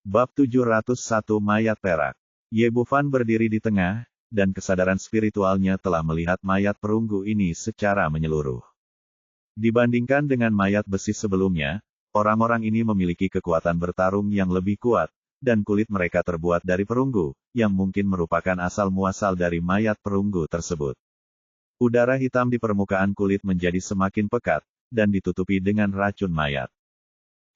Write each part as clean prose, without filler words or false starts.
Bab 701 Mayat Perak. Ye Bufan berdiri di tengah, dan kesadaran spiritualnya telah melihat mayat perunggu ini secara menyeluruh. Dibandingkan dengan mayat besi sebelumnya, orang-orang ini memiliki kekuatan bertarung yang lebih kuat, dan kulit mereka terbuat dari perunggu, yang mungkin merupakan asal-muasal dari mayat perunggu tersebut. Udara hitam di permukaan kulit menjadi semakin pekat, dan ditutupi dengan racun mayat.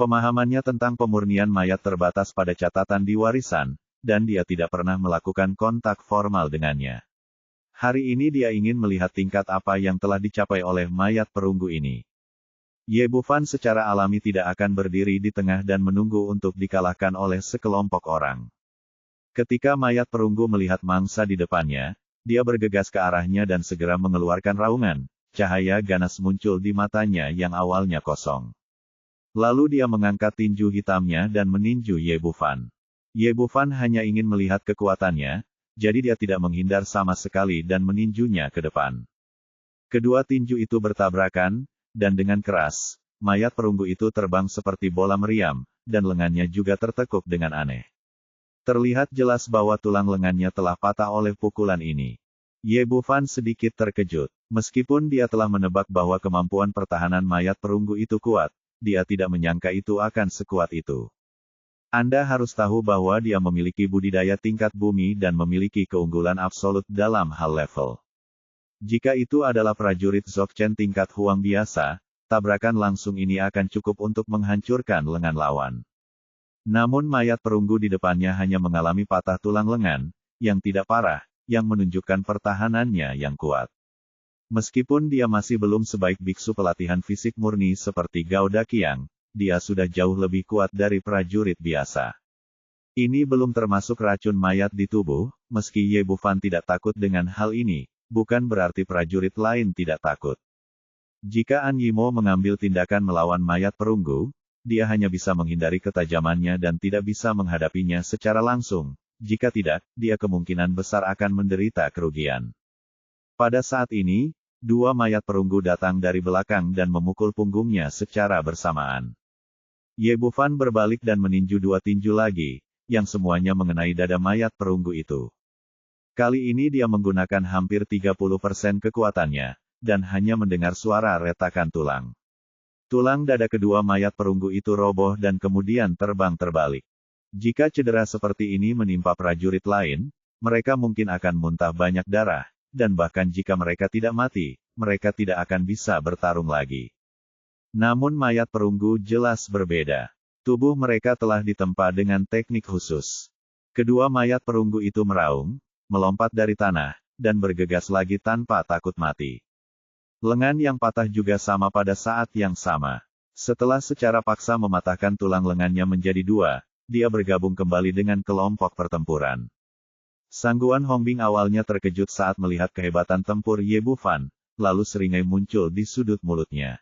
Pemahamannya tentang pemurnian mayat terbatas pada catatan di warisan, dan dia tidak pernah melakukan kontak formal dengannya. Hari ini dia ingin melihat tingkat apa yang telah dicapai oleh mayat perunggu ini. Ye Bufan secara alami tidak akan berdiri di tengah dan menunggu untuk dikalahkan oleh sekelompok orang. Ketika mayat perunggu melihat mangsa di depannya, dia bergegas ke arahnya dan segera mengeluarkan raungan. Cahaya ganas muncul di matanya yang awalnya kosong. Lalu dia mengangkat tinju hitamnya dan meninju Ye Bufan. Ye Bufan hanya ingin melihat kekuatannya, jadi dia tidak menghindar sama sekali dan meninjunya ke depan. Kedua tinju itu bertabrakan, dan dengan keras, mayat perunggu itu terbang seperti bola meriam, dan lengannya juga tertekuk dengan aneh. Terlihat jelas bahwa tulang lengannya telah patah oleh pukulan ini. Ye Bufan sedikit terkejut. Meskipun dia telah menebak bahwa kemampuan pertahanan mayat perunggu itu kuat, dia tidak menyangka itu akan sekuat itu. Anda harus tahu bahwa dia memiliki budidaya tingkat bumi dan memiliki keunggulan absolut dalam hal level. Jika itu adalah prajurit Dzogchen tingkat Huang biasa, tabrakan langsung ini akan cukup untuk menghancurkan lengan lawan. Namun mayat perunggu di depannya hanya mengalami patah tulang lengan, yang tidak parah, yang menunjukkan pertahanannya yang kuat. Meskipun dia masih belum sebaik biksu pelatihan fisik murni seperti Gao Daqiang, dia sudah jauh lebih kuat dari prajurit biasa. Ini belum termasuk racun mayat di tubuh, meski Ye Bufan tidak takut dengan hal ini, bukan berarti prajurit lain tidak takut. Jika An Yimo mengambil tindakan melawan mayat perunggu, dia hanya bisa menghindari ketajamannya dan tidak bisa menghadapinya secara langsung. Jika tidak, dia kemungkinan besar akan menderita kerugian. Pada saat ini, dua mayat perunggu datang dari belakang dan memukul punggungnya secara bersamaan. Ye Bufan berbalik dan meninju dua tinju lagi, yang semuanya mengenai dada mayat perunggu itu. Kali ini dia menggunakan hampir 30% kekuatannya, dan hanya mendengar suara retakan tulang. Tulang dada kedua mayat perunggu itu roboh dan kemudian terbang terbalik. Jika cedera seperti ini menimpa prajurit lain, mereka mungkin akan muntah banyak darah, dan bahkan jika mereka tidak mati, mereka tidak akan bisa bertarung lagi. Namun mayat perunggu jelas berbeda. Tubuh mereka telah ditempa dengan teknik khusus. Kedua mayat perunggu itu meraung, melompat dari tanah, dan bergegas lagi tanpa takut mati. Lengan yang patah juga sama pada saat yang sama. Setelah secara paksa mematahkan tulang lengannya menjadi dua, dia bergabung kembali dengan kelompok pertempuran. Sangguan Hongbing awalnya terkejut saat melihat kehebatan tempur Ye Bufan, lalu seringai muncul di sudut mulutnya.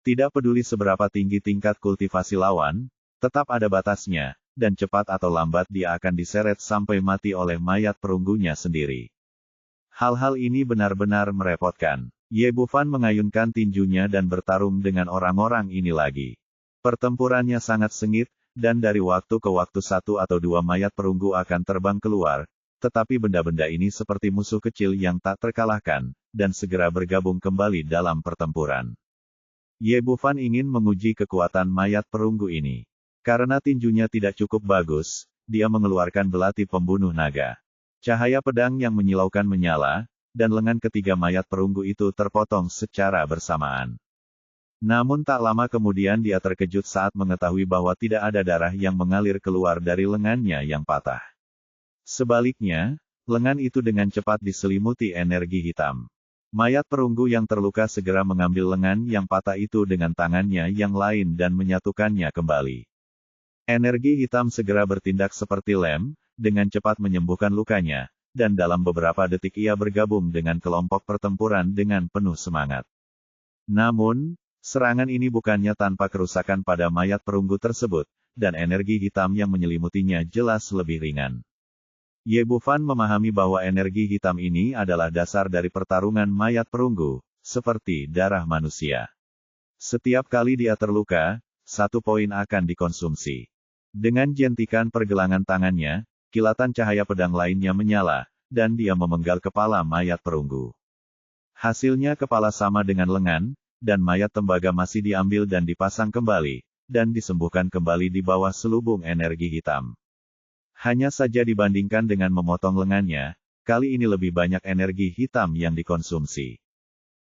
Tidak peduli seberapa tinggi tingkat kultivasi lawan, tetap ada batasnya, dan cepat atau lambat dia akan diseret sampai mati oleh mayat perunggunya sendiri. Hal-hal ini benar-benar merepotkan. Ye Bufan mengayunkan tinjunya dan bertarung dengan orang-orang ini lagi. Pertempurannya sangat sengit, dan dari waktu ke waktu satu atau dua mayat perunggu akan terbang keluar, tetapi benda-benda ini seperti musuh kecil yang tak terkalahkan, dan segera bergabung kembali dalam pertempuran. Ye Bufan ingin menguji kekuatan mayat perunggu ini. Karena tinjunya tidak cukup bagus, dia mengeluarkan belati pembunuh naga. Cahaya pedang yang menyilaukan menyala, dan lengan ketiga mayat perunggu itu terpotong secara bersamaan. Namun tak lama kemudian dia terkejut saat mengetahui bahwa tidak ada darah yang mengalir keluar dari lengannya yang patah. Sebaliknya, lengan itu dengan cepat diselimuti energi hitam. Mayat perunggu yang terluka segera mengambil lengan yang patah itu dengan tangannya yang lain dan menyatukannya kembali. Energi hitam segera bertindak seperti lem, dengan cepat menyembuhkan lukanya, dan dalam beberapa detik ia bergabung dengan kelompok pertempuran dengan penuh semangat. Namun, serangan ini bukannya tanpa kerusakan pada mayat perunggu tersebut, dan energi hitam yang menyelimutinya jelas lebih ringan. Ye Bufan memahami bahwa energi hitam ini adalah dasar dari pertarungan mayat perunggu, seperti darah manusia. Setiap kali dia terluka, 1 poin akan dikonsumsi. Dengan jentikan pergelangan tangannya, kilatan cahaya pedang lainnya menyala, dan dia memenggal kepala mayat perunggu. Hasilnya kepala sama dengan lengan, dan mayat tembaga masih diambil dan dipasang kembali, dan disembuhkan kembali di bawah selubung energi hitam. Hanya saja dibandingkan dengan memotong lengannya, kali ini lebih banyak energi hitam yang dikonsumsi.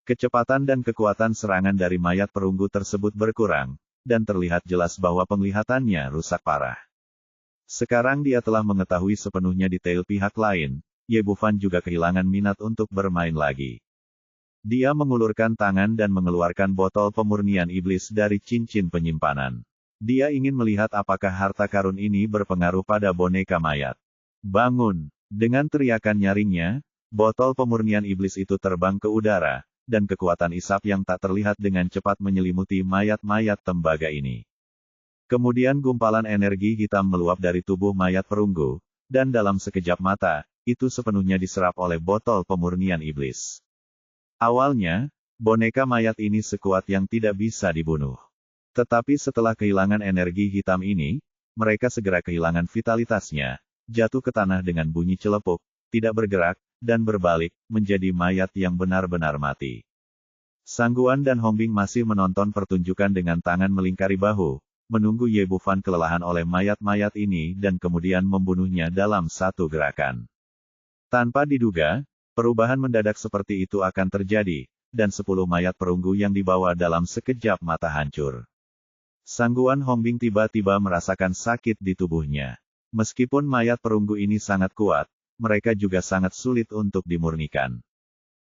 Kecepatan dan kekuatan serangan dari mayat perunggu tersebut berkurang, dan terlihat jelas bahwa penglihatannya rusak parah. Sekarang dia telah mengetahui sepenuhnya detail pihak lain, Ye Bufan juga kehilangan minat untuk bermain lagi. Dia mengulurkan tangan dan mengeluarkan botol pemurnian iblis dari cincin penyimpanan. Dia ingin melihat apakah harta karun ini berpengaruh pada boneka mayat. Bangun! Dengan teriakan nyaringnya, botol pemurnian iblis itu terbang ke udara, dan kekuatan isap yang tak terlihat dengan cepat menyelimuti mayat-mayat tembaga ini. Kemudian gumpalan energi hitam meluap dari tubuh mayat perunggu, dan dalam sekejap mata, itu sepenuhnya diserap oleh botol pemurnian iblis. Awalnya, boneka mayat ini sekuat yang tidak bisa dibunuh. Tetapi setelah kehilangan energi hitam ini, mereka segera kehilangan vitalitasnya, jatuh ke tanah dengan bunyi celepuk, tidak bergerak, dan berbalik, menjadi mayat yang benar-benar mati. Sangguan dan Hongbing masih menonton pertunjukan dengan tangan melingkari bahu, menunggu Ye Bufan kelelahan oleh mayat-mayat ini dan kemudian membunuhnya dalam satu gerakan. Tanpa diduga, perubahan mendadak seperti itu akan terjadi, dan 10 mayat perunggu yang dibawa dalam sekejap mata hancur. Sangguan Hongbing tiba-tiba merasakan sakit di tubuhnya. Meskipun mayat perunggu ini sangat kuat, mereka juga sangat sulit untuk dimurnikan.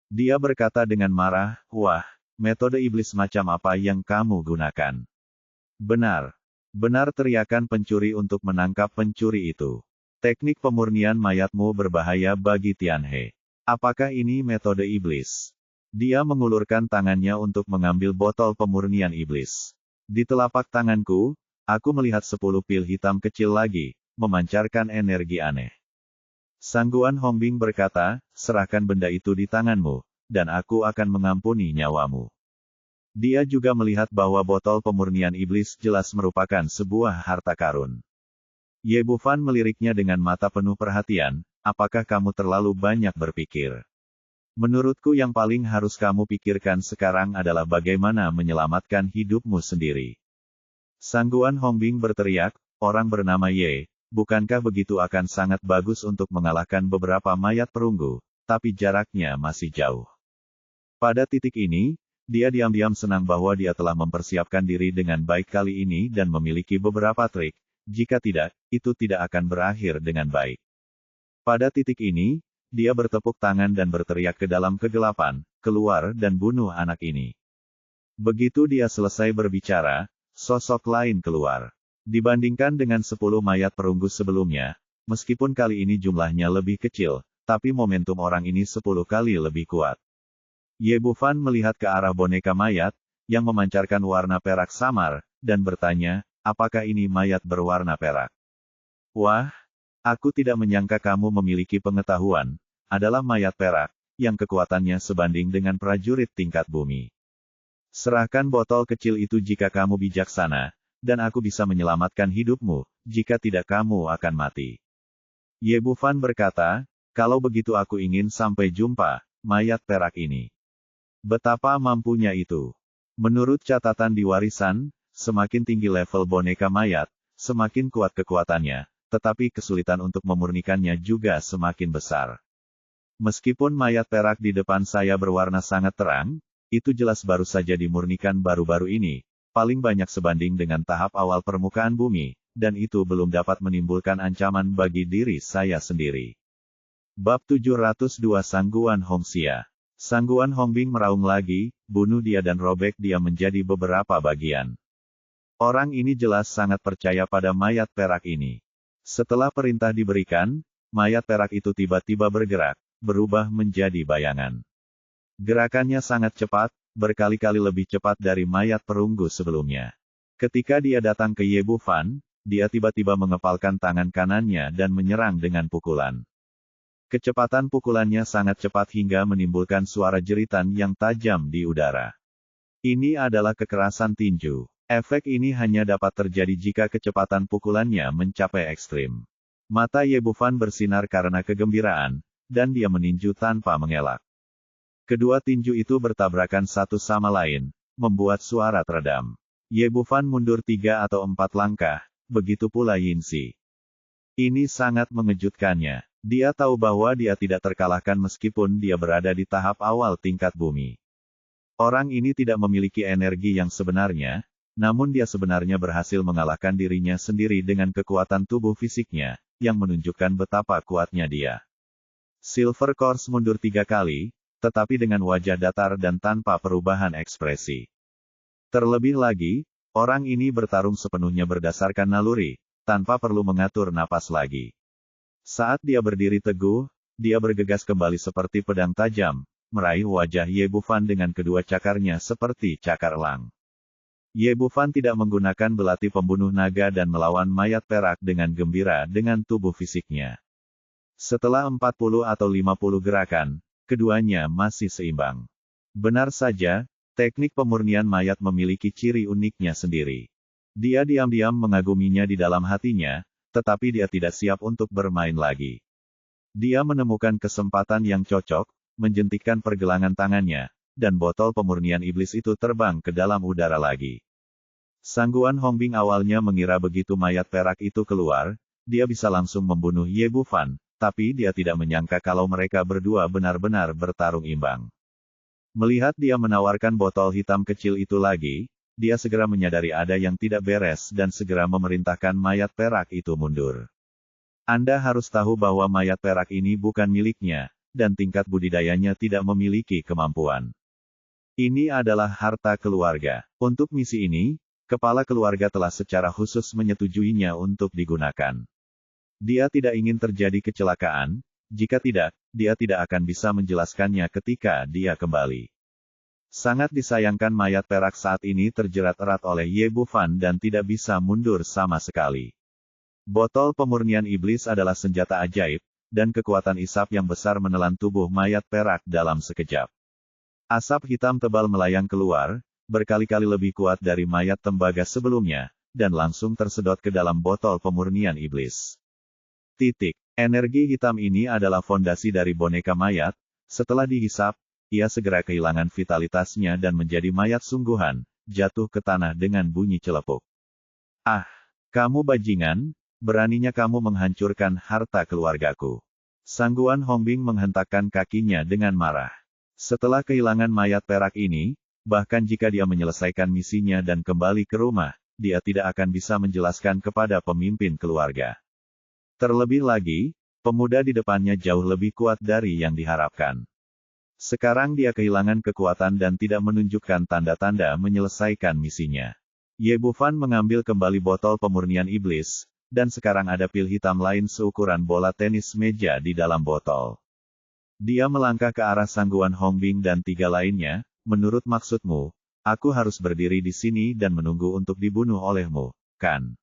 Dia berkata dengan marah, "Wah, metode iblis macam apa yang kamu gunakan?" Benar. Benar, teriakan pencuri untuk menangkap pencuri itu. Teknik pemurnian mayatmu berbahaya bagi Tianhe. Apakah ini metode iblis? Dia mengulurkan tangannya untuk mengambil botol pemurnian iblis. Di telapak tanganku, aku melihat 10 pil hitam kecil lagi, memancarkan energi aneh. Sangguan Hongbing berkata, "Serahkan benda itu di tanganmu, dan aku akan mengampuni nyawamu." Dia juga melihat bahwa botol pemurnian iblis jelas merupakan sebuah harta karun. Ye Bufan meliriknya dengan mata penuh perhatian, "Apakah kamu terlalu banyak berpikir? Menurutku yang paling harus kamu pikirkan sekarang adalah bagaimana menyelamatkan hidupmu sendiri." Sangguan Hongbing berteriak, "Orang bernama Ye, bukankah begitu akan sangat bagus untuk mengalahkan beberapa mayat perunggu, tapi jaraknya masih jauh." Pada titik ini, dia diam-diam senang bahwa dia telah mempersiapkan diri dengan baik kali ini dan memiliki beberapa trik, jika tidak, itu tidak akan berakhir dengan baik. Pada titik ini, dia bertepuk tangan dan berteriak ke dalam kegelapan, "Keluar dan bunuh anak ini." Begitu dia selesai berbicara, sosok lain keluar. Dibandingkan dengan 10 mayat perunggu sebelumnya, meskipun kali ini jumlahnya lebih kecil, tapi momentum orang ini 10 kali lebih kuat. Ye Bufan melihat ke arah boneka mayat, yang memancarkan warna perak samar, dan bertanya, "Apakah ini mayat berwarna perak?" "Wah, aku tidak menyangka kamu memiliki pengetahuan, adalah mayat perak, yang kekuatannya sebanding dengan prajurit tingkat bumi. Serahkan botol kecil itu jika kamu bijaksana, dan aku bisa menyelamatkan hidupmu, jika tidak kamu akan mati." Ye Bufan berkata, "Kalau begitu aku ingin sampai jumpa, mayat perak ini. Betapa mampunya itu." Menurut catatan di warisan, semakin tinggi level boneka mayat, semakin kuat kekuatannya, tetapi kesulitan untuk memurnikannya juga semakin besar. Meskipun mayat perak di depan saya berwarna sangat terang, itu jelas baru saja dimurnikan baru-baru ini, paling banyak sebanding dengan tahap awal permukaan bumi, dan itu belum dapat menimbulkan ancaman bagi diri saya sendiri. Bab 702 Sangguan Hongxia. Sangguan Hongbing meraung lagi, "Bunuh dia dan robek dia menjadi beberapa bagian." Orang ini jelas sangat percaya pada mayat perak ini. Setelah perintah diberikan, mayat perak itu tiba-tiba bergerak, berubah menjadi bayangan. Gerakannya sangat cepat, berkali-kali lebih cepat dari mayat perunggu sebelumnya. Ketika dia datang ke Ye Bufan, dia tiba-tiba mengepalkan tangan kanannya dan menyerang dengan pukulan. Kecepatan pukulannya sangat cepat hingga menimbulkan suara jeritan yang tajam di udara. Ini adalah kekerasan tinju. Efek ini hanya dapat terjadi jika kecepatan pukulannya mencapai ekstrim. Mata Ye Bufan bersinar karena kegembiraan, dan dia meninju tanpa mengelak. Kedua tinju itu bertabrakan satu sama lain, membuat suara teredam. Ye Bufan mundur 3 atau 4 langkah, begitu pula Yin Xi. Ini sangat mengejutkannya. Dia tahu bahwa dia tidak terkalahkan meskipun dia berada di tahap awal tingkat bumi. Orang ini tidak memiliki energi yang sebenarnya, namun dia sebenarnya berhasil mengalahkan dirinya sendiri dengan kekuatan tubuh fisiknya, yang menunjukkan betapa kuatnya dia. Silver Course mundur 3 kali, tetapi dengan wajah datar dan tanpa perubahan ekspresi. Terlebih lagi, orang ini bertarung sepenuhnya berdasarkan naluri, tanpa perlu mengatur napas lagi. Saat dia berdiri teguh, dia bergegas kembali seperti pedang tajam, meraih wajah Ye Bufan dengan kedua cakarnya seperti cakar elang. Ye Bufan tidak menggunakan belati pembunuh naga dan melawan mayat perak dengan gembira dengan tubuh fisiknya. Setelah 40 atau 50 gerakan, keduanya masih seimbang. Benar saja, teknik pemurnian mayat memiliki ciri uniknya sendiri. Dia diam-diam mengaguminya di dalam hatinya, tetapi dia tidak siap untuk bermain lagi. Dia menemukan kesempatan yang cocok, menjentikkan pergelangan tangannya, dan botol pemurnian iblis itu terbang ke dalam udara lagi. Sangguan Hongbing awalnya mengira begitu mayat perak itu keluar, dia bisa langsung membunuh Ye Bufan, tapi dia tidak menyangka kalau mereka berdua benar-benar bertarung imbang. Melihat dia menawarkan botol hitam kecil itu lagi, dia segera menyadari ada yang tidak beres dan segera memerintahkan mayat perak itu mundur. Anda harus tahu bahwa mayat perak ini bukan miliknya, dan tingkat budidayanya tidak memiliki kemampuan. Ini adalah harta keluarga. Untuk misi ini, kepala keluarga telah secara khusus menyetujuinya untuk digunakan. Dia tidak ingin terjadi kecelakaan, jika tidak, dia tidak akan bisa menjelaskannya ketika dia kembali. Sangat disayangkan mayat perak saat ini terjerat erat oleh Ye Bufan dan tidak bisa mundur sama sekali. Botol pemurnian iblis adalah senjata ajaib, dan kekuatan isap yang besar menelan tubuh mayat perak dalam sekejap. Asap hitam tebal melayang keluar, berkali-kali lebih kuat dari mayat tembaga sebelumnya, dan langsung tersedot ke dalam botol pemurnian iblis. Energi hitam ini adalah fondasi dari boneka mayat. Setelah dihisap, ia segera kehilangan vitalitasnya dan menjadi mayat sungguhan, jatuh ke tanah dengan bunyi celepuk. Ah, kamu bajingan, beraninya kamu menghancurkan harta keluargaku. Sangguan Hongbing menghentakkan kakinya dengan marah. Setelah kehilangan mayat perak ini, bahkan jika dia menyelesaikan misinya dan kembali ke rumah, dia tidak akan bisa menjelaskan kepada pemimpin keluarga. Terlebih lagi, pemuda di depannya jauh lebih kuat dari yang diharapkan. Sekarang dia kehilangan kekuatan dan tidak menunjukkan tanda-tanda menyelesaikan misinya. Ye Bufan mengambil kembali botol pemurnian iblis, dan sekarang ada pil hitam lain seukuran bola tenis meja di dalam botol. Dia melangkah ke arah Sangguan Hongbing dan 3 lainnya. Menurut maksudmu, aku harus berdiri di sini dan menunggu untuk dibunuh olehmu, kan?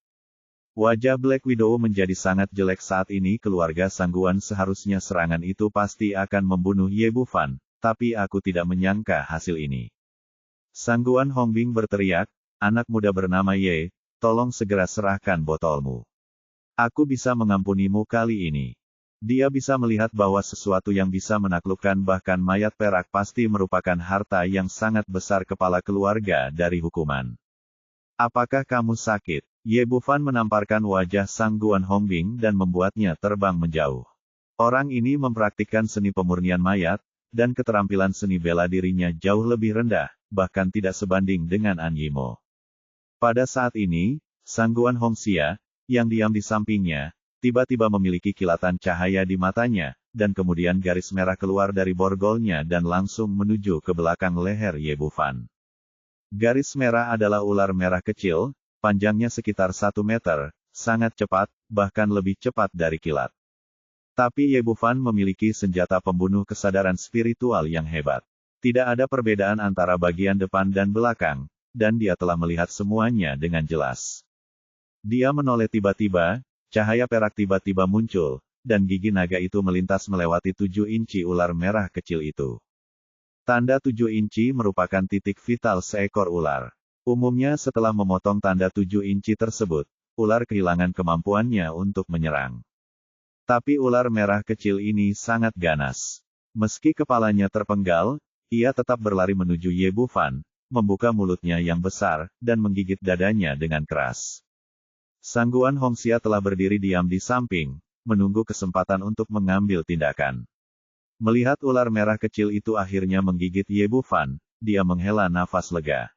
Wajah Black Widow menjadi sangat jelek saat ini. Keluarga Sangguan seharusnya serangan itu pasti akan membunuh Ye Bufan, tapi aku tidak menyangka hasil ini. Sangguan Hongbing berteriak, anak muda bernama Ye, tolong segera serahkan botolmu. Aku bisa mengampunimu kali ini. Dia bisa melihat bahwa sesuatu yang bisa menaklukkan bahkan mayat perak pasti merupakan harta yang sangat besar kepala keluarga dari hukuman. Apakah kamu sakit? Ye Bufan menamparkan wajah Sangguan Hongbing dan membuatnya terbang menjauh. Orang ini mempraktikkan seni pemurnian mayat, dan keterampilan seni bela dirinya jauh lebih rendah, bahkan tidak sebanding dengan An Yimo. Pada saat ini, Sangguan Hongxia, yang diam di sampingnya, tiba-tiba memiliki kilatan cahaya di matanya, dan kemudian garis merah keluar dari borgolnya dan langsung menuju ke belakang leher Ye Bufan. Garis merah adalah ular merah kecil, panjangnya sekitar 1 meter, sangat cepat, bahkan lebih cepat dari kilat. Tapi Ye Bufan memiliki senjata pembunuh kesadaran spiritual yang hebat. Tidak ada perbedaan antara bagian depan dan belakang, dan dia telah melihat semuanya dengan jelas. Dia menoleh tiba-tiba, cahaya perak tiba-tiba muncul, dan gigi naga itu melintas melewati 7 inci ular merah kecil itu. Tanda 7 inci merupakan titik vital seekor ular. Umumnya setelah memotong tanda 7 inci tersebut, ular kehilangan kemampuannya untuk menyerang. Tapi ular merah kecil ini sangat ganas. Meski kepalanya terpenggal, ia tetap berlari menuju Ye Bufan, membuka mulutnya yang besar, dan menggigit dadanya dengan keras. Sangguan Hongxia telah berdiri diam di samping, menunggu kesempatan untuk mengambil tindakan. Melihat ular merah kecil itu akhirnya menggigit Ye Bufan, dia menghela nafas lega.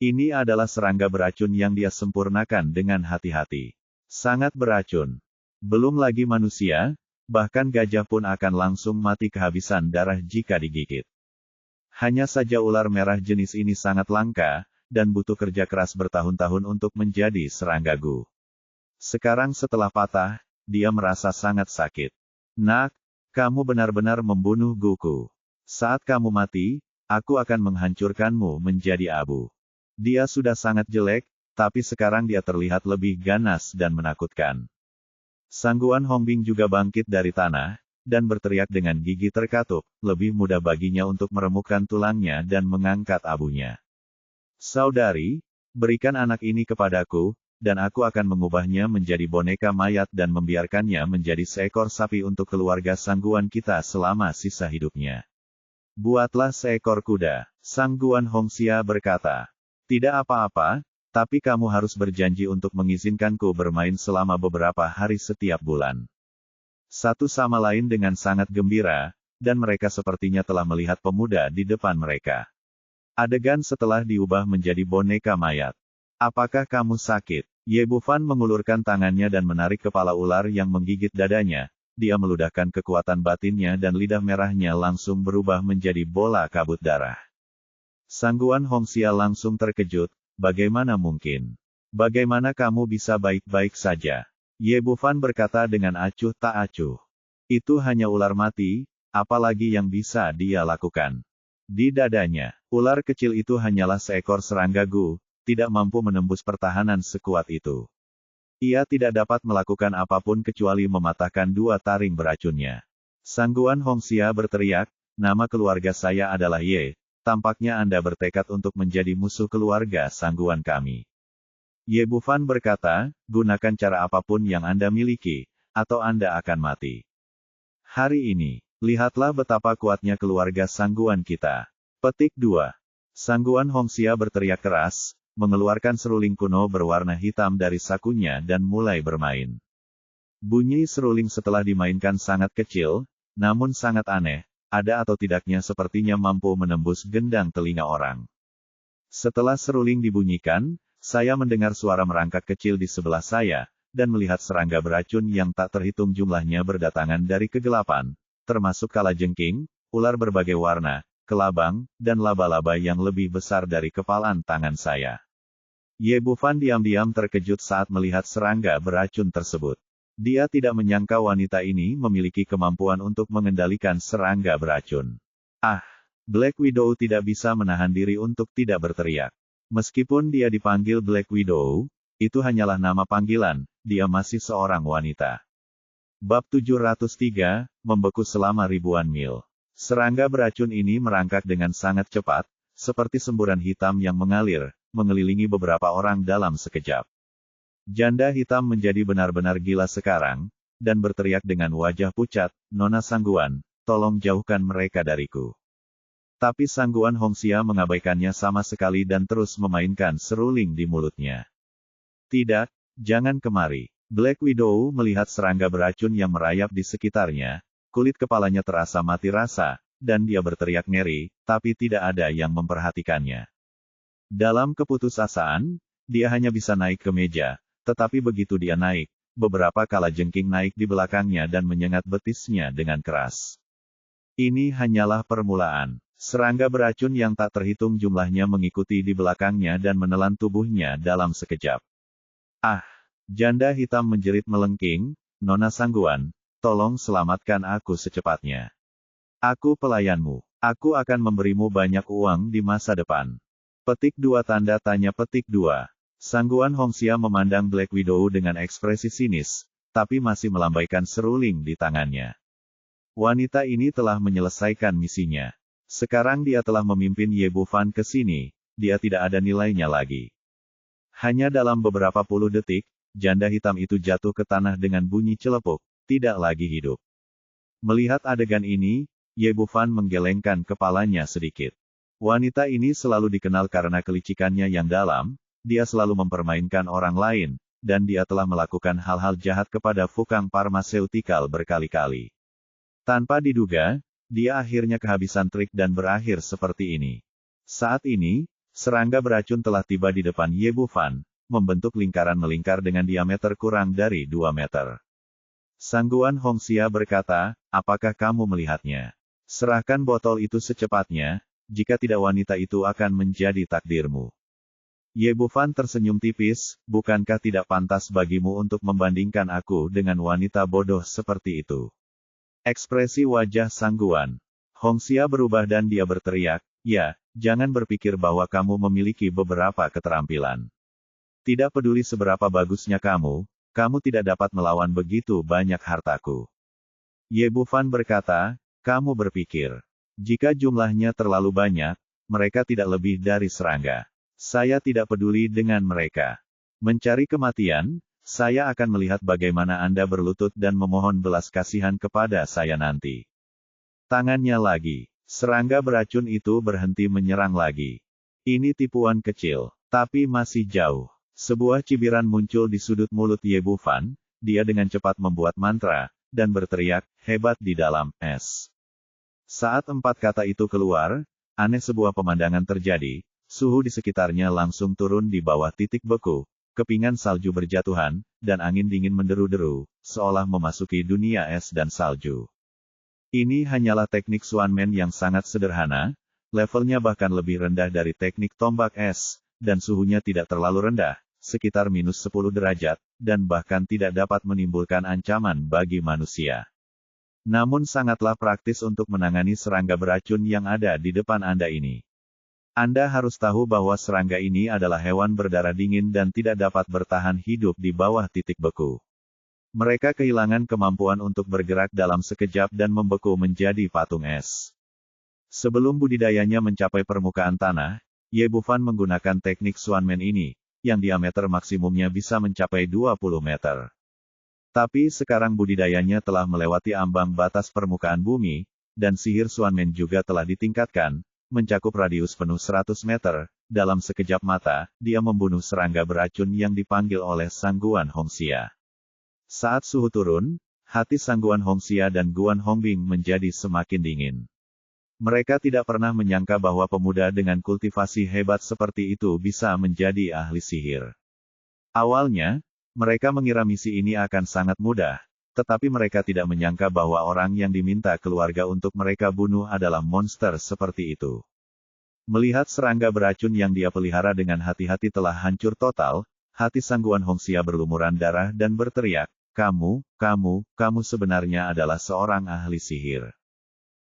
Ini adalah serangga beracun yang dia sempurnakan dengan hati-hati. Sangat beracun. Belum lagi manusia, bahkan gajah pun akan langsung mati kehabisan darah jika digigit. Hanya saja ular merah jenis ini sangat langka, dan butuh kerja keras bertahun-tahun untuk menjadi serangga Gu. Sekarang setelah patah, dia merasa sangat sakit. Nak, kamu benar-benar membunuh Guku. Saat kamu mati, aku akan menghancurkanmu menjadi abu. Dia sudah sangat jelek, tapi sekarang dia terlihat lebih ganas dan menakutkan. Sangguan Hongbing juga bangkit dari tanah, dan berteriak dengan gigi terkatup, lebih mudah baginya untuk meremukkan tulangnya dan mengangkat abunya. Saudari, berikan anak ini kepadaku, dan aku akan mengubahnya menjadi boneka mayat dan membiarkannya menjadi seekor sapi untuk keluarga Sangguan kita selama sisa hidupnya. Buatlah seekor kuda, Sangguan Hongxia berkata. Tidak apa-apa, tapi kamu harus berjanji untuk mengizinkanku bermain selama beberapa hari setiap bulan. Satu sama lain dengan sangat gembira, dan mereka sepertinya telah melihat pemuda di depan mereka. Adegan setelah diubah menjadi boneka mayat. Apakah kamu sakit? Ye Bufan mengulurkan tangannya dan menarik kepala ular yang menggigit dadanya. Dia meludahkan kekuatan batinnya dan lidah merahnya langsung berubah menjadi bola kabut darah. Sangguan Hongxia langsung terkejut, bagaimana mungkin? Bagaimana kamu bisa baik-baik saja? Ye Bufan berkata dengan acuh tak acuh. Itu hanya ular mati, apalagi yang bisa dia lakukan? Di dadanya, ular kecil itu hanyalah seekor serangga Gu, tidak mampu menembus pertahanan sekuat itu. Ia tidak dapat melakukan apapun kecuali mematahkan 2 taring beracunnya. Sangguan Hongxia berteriak, nama keluarga saya adalah Ye. Tampaknya Anda bertekad untuk menjadi musuh keluarga Sangguan kami. Ye Bufan berkata, gunakan cara apapun yang Anda miliki, atau Anda akan mati. Hari ini, lihatlah betapa kuatnya keluarga Sangguan kita. Petik 2. Sangguan Hongxia berteriak keras, mengeluarkan seruling kuno berwarna hitam dari sakunya dan mulai bermain. Bunyi seruling setelah dimainkan sangat kecil, namun sangat aneh. Ada atau tidaknya sepertinya mampu menembus gendang telinga orang. Setelah seruling dibunyikan, saya mendengar suara merangkak kecil di sebelah saya, dan melihat serangga beracun yang tak terhitung jumlahnya berdatangan dari kegelapan, termasuk kalajengking, ular berbagai warna, kelabang, dan laba-laba yang lebih besar dari kepalan tangan saya. Ye Bufan diam-diam terkejut saat melihat serangga beracun tersebut. Dia tidak menyangka wanita ini memiliki kemampuan untuk mengendalikan serangga beracun. Ah, Black Widow tidak bisa menahan diri untuk tidak berteriak. Meskipun dia dipanggil Black Widow, itu hanyalah nama panggilan, dia masih seorang wanita. Bab 703, membeku selama ribuan mil. Serangga beracun ini merangkak dengan sangat cepat, seperti semburan hitam yang mengalir, mengelilingi beberapa orang dalam sekejap. Janda hitam menjadi benar-benar gila sekarang, dan berteriak dengan wajah pucat, Nona Sangguan, tolong jauhkan mereka dariku. Tapi Sangguan Hongxia mengabaikannya sama sekali dan terus memainkan seruling di mulutnya. Tidak, jangan kemari. Black Widow melihat serangga beracun yang merayap di sekitarnya, kulit kepalanya terasa mati rasa, dan dia berteriak ngeri, tapi tidak ada yang memperhatikannya. Dalam keputusasaan, dia hanya bisa naik ke meja. Tetapi begitu dia naik, beberapa kalajengking naik di belakangnya dan menyengat betisnya dengan keras. Ini hanyalah permulaan. Serangga beracun yang tak terhitung jumlahnya mengikuti di belakangnya dan menelan tubuhnya dalam sekejap. Ah! Janda hitam menjerit melengking, Nona Sangguan, tolong selamatkan aku secepatnya. Aku pelayanmu. Aku akan memberimu banyak uang di masa depan. Petik 2 tanda tanya petik 2. Sangguan Hongxia memandang Black Widow dengan ekspresi sinis, tapi masih melambaikan seruling di tangannya. Wanita ini telah menyelesaikan misinya. Sekarang dia telah memimpin Ye Bufan ke sini, dia tidak ada nilainya lagi. Hanya dalam beberapa puluh detik, janda hitam itu jatuh ke tanah dengan bunyi celepuk, tidak lagi hidup. Melihat adegan ini, Ye Bufan menggelengkan kepalanya sedikit. Wanita ini selalu dikenal karena kelicikannya yang dalam, dia selalu mempermainkan orang lain, dan dia telah melakukan hal-hal jahat kepada Fukang Pharmaceutical berkali-kali. Tanpa diduga, dia akhirnya kehabisan trik dan berakhir seperti ini. Saat ini, serangga beracun telah tiba di depan Ye Bufan, membentuk lingkaran melingkar dengan diameter kurang dari 2 meter. Sangguan Hongxia berkata, apakah kamu melihatnya? Serahkan botol itu secepatnya, jika tidak wanita itu akan menjadi takdirmu. Ye Bufan tersenyum tipis, bukankah tidak pantas bagimu untuk membandingkan aku dengan wanita bodoh seperti itu? Ekspresi wajah Sangguan Hongxia berubah dan dia berteriak, ya, jangan berpikir bahwa kamu memiliki beberapa keterampilan. Tidak peduli seberapa bagusnya kamu tidak dapat melawan begitu banyak hartaku. Ye Bufan berkata, kamu berpikir, jika jumlahnya terlalu banyak, mereka tidak lebih dari serangga. Saya tidak peduli dengan mereka. Mencari kematian, saya akan melihat bagaimana Anda berlutut dan memohon belas kasihan kepada saya nanti. Tangannya lagi. Serangga beracun itu berhenti menyerang lagi. Ini tipuan kecil, tapi masih jauh. Sebuah cibiran muncul di sudut mulut Ye Bufan, dia dengan cepat membuat mantra, dan berteriak, hebat di dalam es. Saat 4 kata itu keluar, aneh sebuah pemandangan terjadi. Suhu di sekitarnya langsung turun di bawah titik beku, kepingan salju berjatuhan, dan angin dingin menderu-deru, seolah memasuki dunia es dan salju. Ini hanyalah teknik Swanman yang sangat sederhana, levelnya bahkan lebih rendah dari teknik tombak es, dan suhunya tidak terlalu rendah, sekitar minus 10 derajat, dan bahkan tidak dapat menimbulkan ancaman bagi manusia. Namun sangatlah praktis untuk menangani serangga beracun yang ada di depan Anda ini. Anda harus tahu bahwa serangga ini adalah hewan berdarah dingin dan tidak dapat bertahan hidup di bawah titik beku. Mereka kehilangan kemampuan untuk bergerak dalam sekejap dan membeku menjadi patung es. Sebelum budidayanya mencapai permukaan tanah, Ye Bufan menggunakan teknik Swanman ini, yang diameter maksimumnya bisa mencapai 20 meter. Tapi sekarang budidayanya telah melewati ambang batas permukaan bumi, dan sihir Swanman juga telah ditingkatkan, mencakup radius penuh 100 meter, dalam sekejap mata, dia membunuh serangga beracun yang dipanggil oleh Sangguan Hongxia. Saat suhu turun, hati Sangguan Hongxia dan Guan Hongbing menjadi semakin dingin. Mereka tidak pernah menyangka bahwa pemuda dengan kultivasi hebat seperti itu bisa menjadi ahli sihir. Awalnya, mereka mengira misi ini akan sangat mudah, tetapi mereka tidak menyangka bahwa orang yang diminta keluarga untuk mereka bunuh adalah monster seperti itu. Melihat serangga beracun yang dia pelihara dengan hati-hati telah hancur total, hati Sangguan Hongxia berlumuran darah dan berteriak, kamu sebenarnya adalah seorang ahli sihir.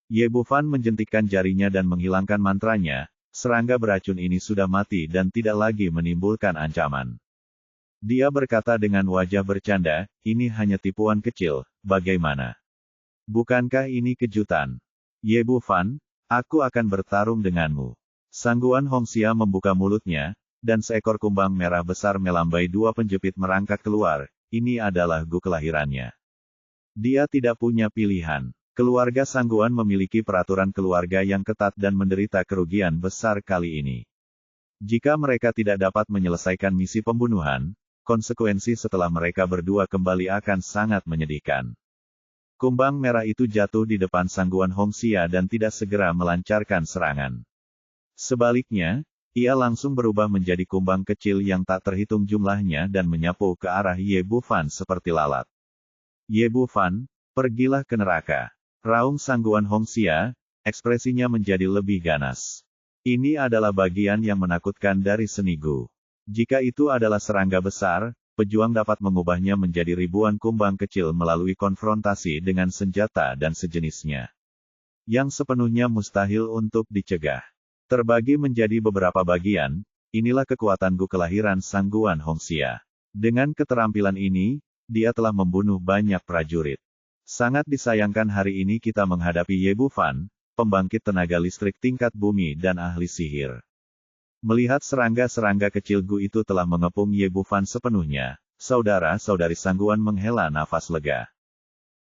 Ye Bufan menjentikkan jarinya dan menghilangkan mantranya, serangga beracun ini sudah mati dan tidak lagi menimbulkan ancaman. Dia berkata dengan wajah bercanda, ini hanya tipuan kecil, bagaimana? Bukankah ini kejutan? Ye Bufan, aku akan bertarung denganmu. Sangguan Hongxia membuka mulutnya, dan seekor kumbang merah besar melambai 2 penjepit merangkak keluar, ini adalah gu kelahirannya. Dia tidak punya pilihan. Keluarga Sangguan memiliki peraturan keluarga yang ketat dan menderita kerugian besar kali ini. Jika mereka tidak dapat menyelesaikan misi pembunuhan, konsekuensi setelah mereka berdua kembali akan sangat menyedihkan. Kumbang merah itu jatuh di depan Sangguan Hongxia dan tidak segera melancarkan serangan. Sebaliknya, ia langsung berubah menjadi kumbang kecil yang tak terhitung jumlahnya dan menyapu ke arah Ye Bufan seperti lalat. Ye Bufan, pergilah ke neraka. Raung Sangguan Hongxia, ekspresinya menjadi lebih ganas. Ini adalah bagian yang menakutkan dari seni gu. Jika itu adalah serangga besar, pejuang dapat mengubahnya menjadi ribuan kumbang kecil melalui konfrontasi dengan senjata dan sejenisnya. Yang sepenuhnya mustahil untuk dicegah. Terbagi menjadi beberapa bagian, inilah kekuatan gu kelahiran Sangguan Hongxia. Dengan keterampilan ini, dia telah membunuh banyak prajurit. Sangat disayangkan hari ini kita menghadapi Ye Bufan, pembangkit tenaga listrik tingkat bumi dan ahli sihir. Melihat serangga-serangga kecil Gu itu telah mengepung Ye Bufan sepenuhnya, saudara-saudari Sangguan menghela nafas lega.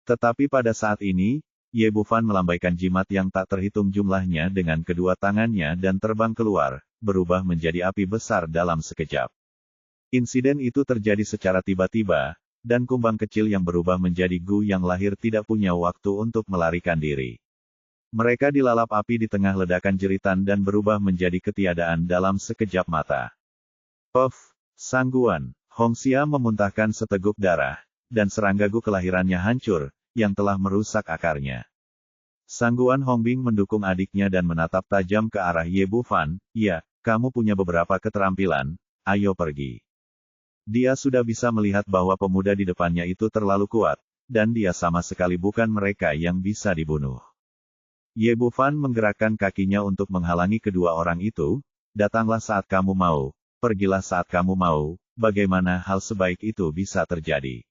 Tetapi pada saat ini, Ye Bufan melambaikan jimat yang tak terhitung jumlahnya dengan kedua tangannya dan terbang keluar, berubah menjadi api besar dalam sekejap. Insiden itu terjadi secara tiba-tiba, dan kumbang kecil yang berubah menjadi Gu yang lahir tidak punya waktu untuk melarikan diri. Mereka dilalap api di tengah ledakan jeritan dan berubah menjadi ketiadaan dalam sekejap mata. Puff! Sangguan Hongxia memuntahkan seteguk darah, dan serangga Gu kelahirannya hancur, yang telah merusak akarnya. Sangguan Hongbing mendukung adiknya dan menatap tajam ke arah Ye Bufan. "Ya, kamu punya beberapa keterampilan, ayo pergi." Dia sudah bisa melihat bahwa pemuda di depannya itu terlalu kuat, dan dia sama sekali bukan mereka yang bisa dibunuh. Ye Bufan menggerakkan kakinya untuk menghalangi kedua orang itu. "Datanglah saat kamu mau, pergilah saat kamu mau, bagaimana hal sebaik itu bisa terjadi?"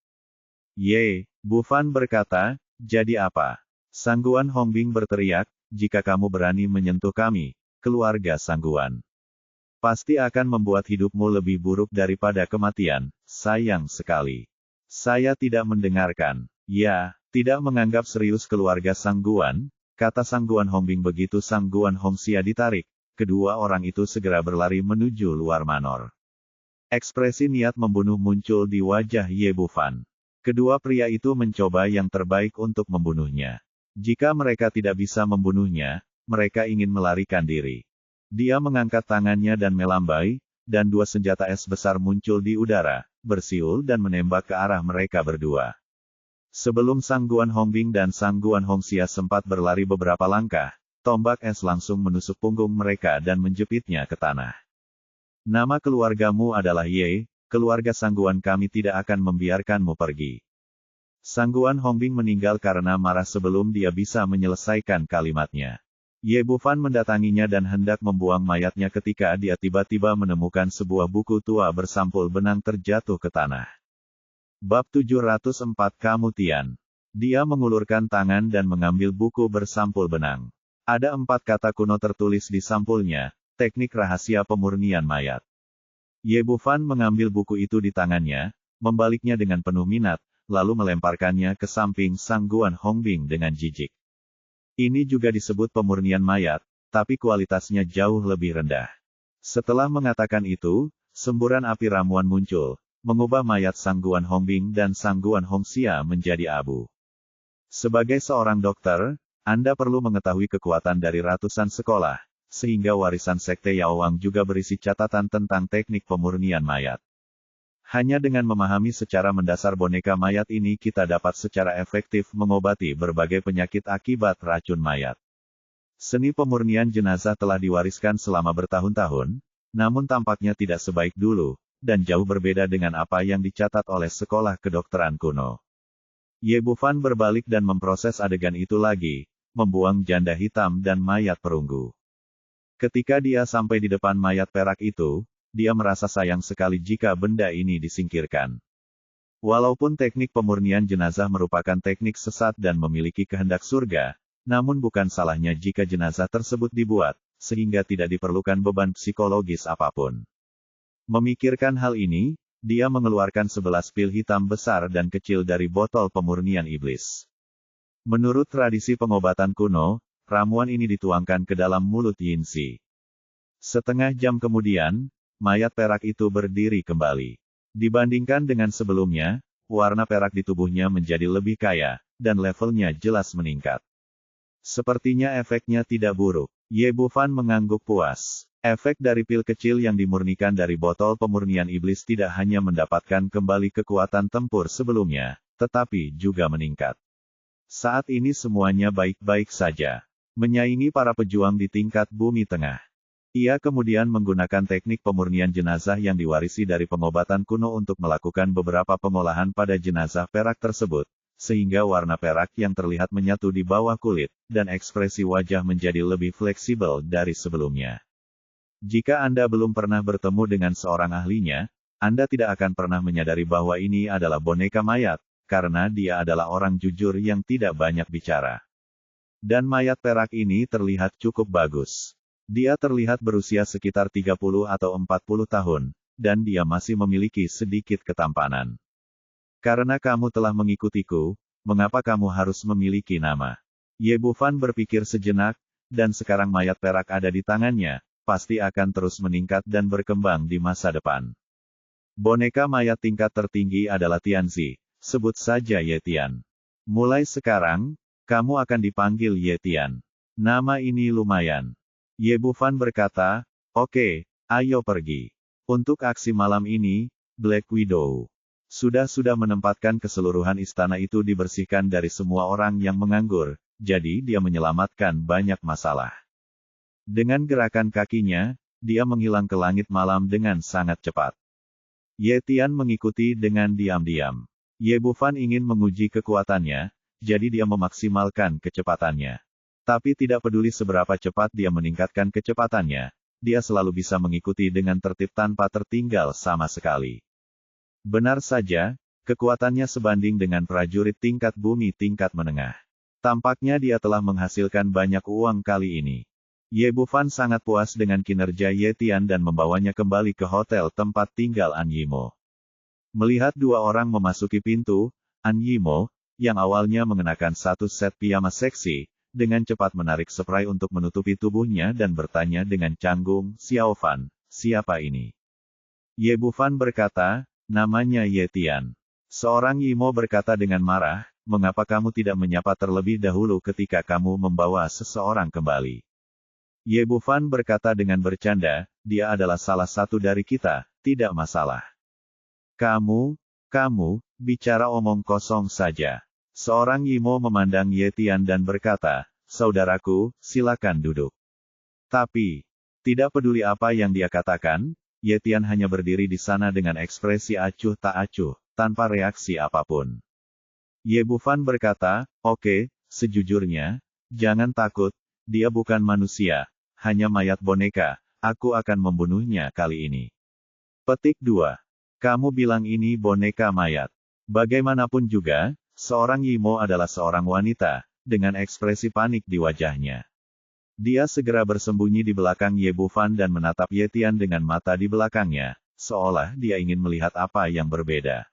Ye Bufan berkata, "Jadi apa?" Sangguan Hongbing berteriak, "Jika kamu berani menyentuh kami, keluarga Sangguan, pasti akan membuat hidupmu lebih buruk daripada kematian. Sayang sekali. Saya tidak mendengarkan." "Ya, tidak menganggap serius keluarga Sangguan," kata Sangguan Hongbing begitu Sangguan Hongxia ditarik. Kedua orang itu segera berlari menuju luar manor. Ekspresi niat membunuh muncul di wajah Ye Bufan. Kedua pria itu mencoba yang terbaik untuk membunuhnya. Jika mereka tidak bisa membunuhnya, mereka ingin melarikan diri. Dia mengangkat tangannya dan melambai, dan dua senjata es besar muncul di udara, bersiul dan menembak ke arah mereka berdua. Sebelum Sangguan Hongbing dan Sangguan Hongxia sempat berlari beberapa langkah, tombak es langsung menusuk punggung mereka dan menjepitnya ke tanah. "Nama keluargamu adalah Ye, keluarga Sangguan kami tidak akan membiarkanmu pergi." Sangguan Hongbing meninggal karena marah sebelum dia bisa menyelesaikan kalimatnya. Ye Bufan mendatanginya dan hendak membuang mayatnya ketika dia tiba-tiba menemukan sebuah buku tua bersampul benang terjatuh ke tanah. Bab 704 Kamutian. Dia mengulurkan tangan dan mengambil buku bersampul benang. Ada 4 kata kuno tertulis di sampulnya, teknik rahasia pemurnian mayat. Ye Bufan mengambil buku itu di tangannya, membaliknya dengan penuh minat, lalu melemparkannya ke samping Sangguan Hongbing dengan jijik. Ini juga disebut pemurnian mayat, tapi kualitasnya jauh lebih rendah. Setelah mengatakan itu, semburan api ramuan muncul, mengubah mayat Sangguan Hongbing dan Sangguan Hongxia menjadi abu. Sebagai seorang dokter, Anda perlu mengetahui kekuatan dari ratusan sekolah, sehingga warisan Sekte Yaowang juga berisi catatan tentang teknik pemurnian mayat. Hanya dengan memahami secara mendasar boneka mayat ini kita dapat secara efektif mengobati berbagai penyakit akibat racun mayat. Seni pemurnian jenazah telah diwariskan selama bertahun-tahun, namun tampaknya tidak sebaik dulu, dan jauh berbeda dengan apa yang dicatat oleh sekolah kedokteran kuno. Ye Bufan berbalik dan memproses adegan itu lagi, membuang janda hitam dan mayat perunggu. Ketika dia sampai di depan mayat perak itu, dia merasa sayang sekali jika benda ini disingkirkan. Walaupun teknik pemurnian jenazah merupakan teknik sesat dan memiliki kehendak surga, namun bukan salahnya jika jenazah tersebut dibuat, sehingga tidak diperlukan beban psikologis apapun. Memikirkan hal ini, dia mengeluarkan 11 pil hitam besar dan kecil dari botol pemurnian iblis. Menurut tradisi pengobatan kuno, ramuan ini dituangkan ke dalam mulut Yinsi. Setengah jam kemudian, mayat perak itu berdiri kembali. Dibandingkan dengan sebelumnya, warna perak di tubuhnya menjadi lebih kaya, dan levelnya jelas meningkat. Sepertinya efeknya tidak buruk. Ye Bufan mengangguk puas. Efek dari pil kecil yang dimurnikan dari botol pemurnian iblis tidak hanya mendapatkan kembali kekuatan tempur sebelumnya, tetapi juga meningkat. Saat ini semuanya baik-baik saja. Menyaingi para pejuang di tingkat bumi tengah. Ia kemudian menggunakan teknik pemurnian jenazah yang diwarisi dari pengobatan kuno untuk melakukan beberapa pengolahan pada jenazah perak tersebut, sehingga warna perak yang terlihat menyatu di bawah kulit, dan ekspresi wajah menjadi lebih fleksibel dari sebelumnya. Jika Anda belum pernah bertemu dengan seorang ahlinya, Anda tidak akan pernah menyadari bahwa ini adalah boneka mayat, karena dia adalah orang jujur yang tidak banyak bicara. Dan mayat perak ini terlihat cukup bagus. Dia terlihat berusia sekitar 30 atau 40 tahun, dan dia masih memiliki sedikit ketampanan. Karena kamu telah mengikutiku, mengapa kamu harus memiliki nama? Ye Bufan berpikir sejenak, dan sekarang mayat perak ada di tangannya, pasti akan terus meningkat dan berkembang di masa depan. Boneka mayat tingkat tertinggi adalah Tianzi, sebut saja Ye Tian. Mulai sekarang, kamu akan dipanggil Ye Tian. Nama ini lumayan. Ye Bufan berkata, oke, ayo pergi. Untuk aksi malam ini, Black Widow sudah menempatkan keseluruhan istana itu dibersihkan dari semua orang yang menganggur, jadi dia menyelamatkan banyak masalah. Dengan gerakan kakinya, dia menghilang ke langit malam dengan sangat cepat. Ye Tian mengikuti dengan diam-diam. Ye Bufan ingin menguji kekuatannya, jadi dia memaksimalkan kecepatannya. Tapi tidak peduli seberapa cepat dia meningkatkan kecepatannya, dia selalu bisa mengikuti dengan tertib tanpa tertinggal sama sekali. Benar saja, kekuatannya sebanding dengan prajurit tingkat bumi tingkat menengah. Tampaknya dia telah menghasilkan banyak uang kali ini. Ye Bufan sangat puas dengan kinerja Ye Tian dan membawanya kembali ke hotel tempat tinggal An Yimo. Melihat dua orang memasuki pintu, An Yimo, yang awalnya mengenakan satu set piyama seksi, dengan cepat menarik spray untuk menutupi tubuhnya dan bertanya dengan canggung, Xiao Fan, siapa ini? Ye Bufan berkata, namanya Ye Tian. Seorang Yimo berkata dengan marah, mengapa kamu tidak menyapa terlebih dahulu ketika kamu membawa seseorang kembali? Ye Bufan berkata dengan bercanda, dia adalah salah satu dari kita, tidak masalah. Kamu, bicara omong kosong saja. Seorang Yimo memandang Ye Tian dan berkata, saudaraku, silakan duduk. Tapi, tidak peduli apa yang dia katakan, Ye Tian hanya berdiri di sana dengan ekspresi acuh tak acuh, tanpa reaksi apapun. Ye Bufan berkata, oke, sejujurnya, jangan takut, dia bukan manusia, hanya mayat boneka, aku akan membunuhnya kali ini. Petik 2. Kamu bilang ini boneka mayat. Bagaimanapun juga, seorang Yimo adalah seorang wanita, dengan ekspresi panik di wajahnya. Dia segera bersembunyi di belakang Ye Bufan dan menatap Ye Tian dengan mata di belakangnya, seolah dia ingin melihat apa yang berbeda.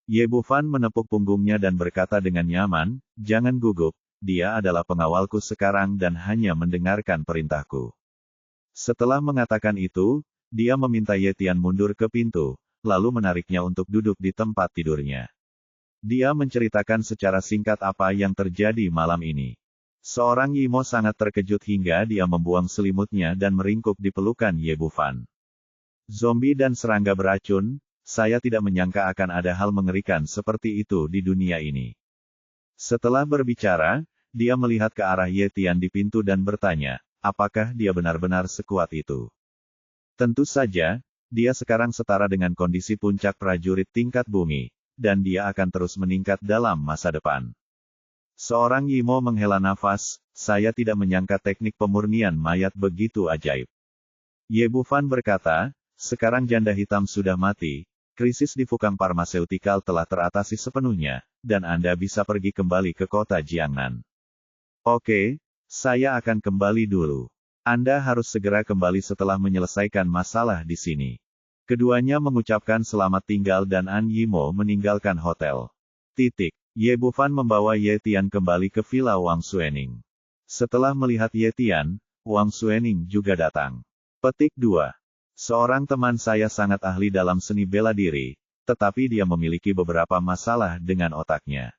Ye Bufan menepuk punggungnya dan berkata dengan nyaman, jangan gugup, dia adalah pengawalku sekarang dan hanya mendengarkan perintahku. Setelah mengatakan itu, dia meminta Ye Tian mundur ke pintu, lalu menariknya untuk duduk di tempat tidurnya. Dia menceritakan secara singkat apa yang terjadi malam ini. Seorang Yimo sangat terkejut hingga dia membuang selimutnya dan meringkuk di pelukan Ye Bufan. Zombie dan serangga beracun, saya tidak menyangka akan ada hal mengerikan seperti itu di dunia ini. Setelah berbicara, dia melihat ke arah Ye Tian di pintu dan bertanya, apakah dia benar-benar sekuat itu? Tentu saja, dia sekarang setara dengan kondisi puncak prajurit tingkat bumi, dan dia akan terus meningkat dalam masa depan. Seorang Yimo menghela nafas, saya tidak menyangka teknik pemurnian mayat begitu ajaib. Ye Bufan berkata, sekarang janda hitam sudah mati, krisis di Fukang Pharmaceutical telah teratasi sepenuhnya, dan Anda bisa pergi kembali ke kota Jiangnan. Oke, saya akan kembali dulu. Anda harus segera kembali setelah menyelesaikan masalah di sini. Keduanya mengucapkan selamat tinggal dan An Yimo meninggalkan hotel. Ye Bufan membawa Ye Tian kembali ke Villa Wang Suening. Setelah melihat Ye Tian, Wang Suening juga datang. Petik 2. Seorang teman saya sangat ahli dalam seni bela diri, tetapi dia memiliki beberapa masalah dengan otaknya.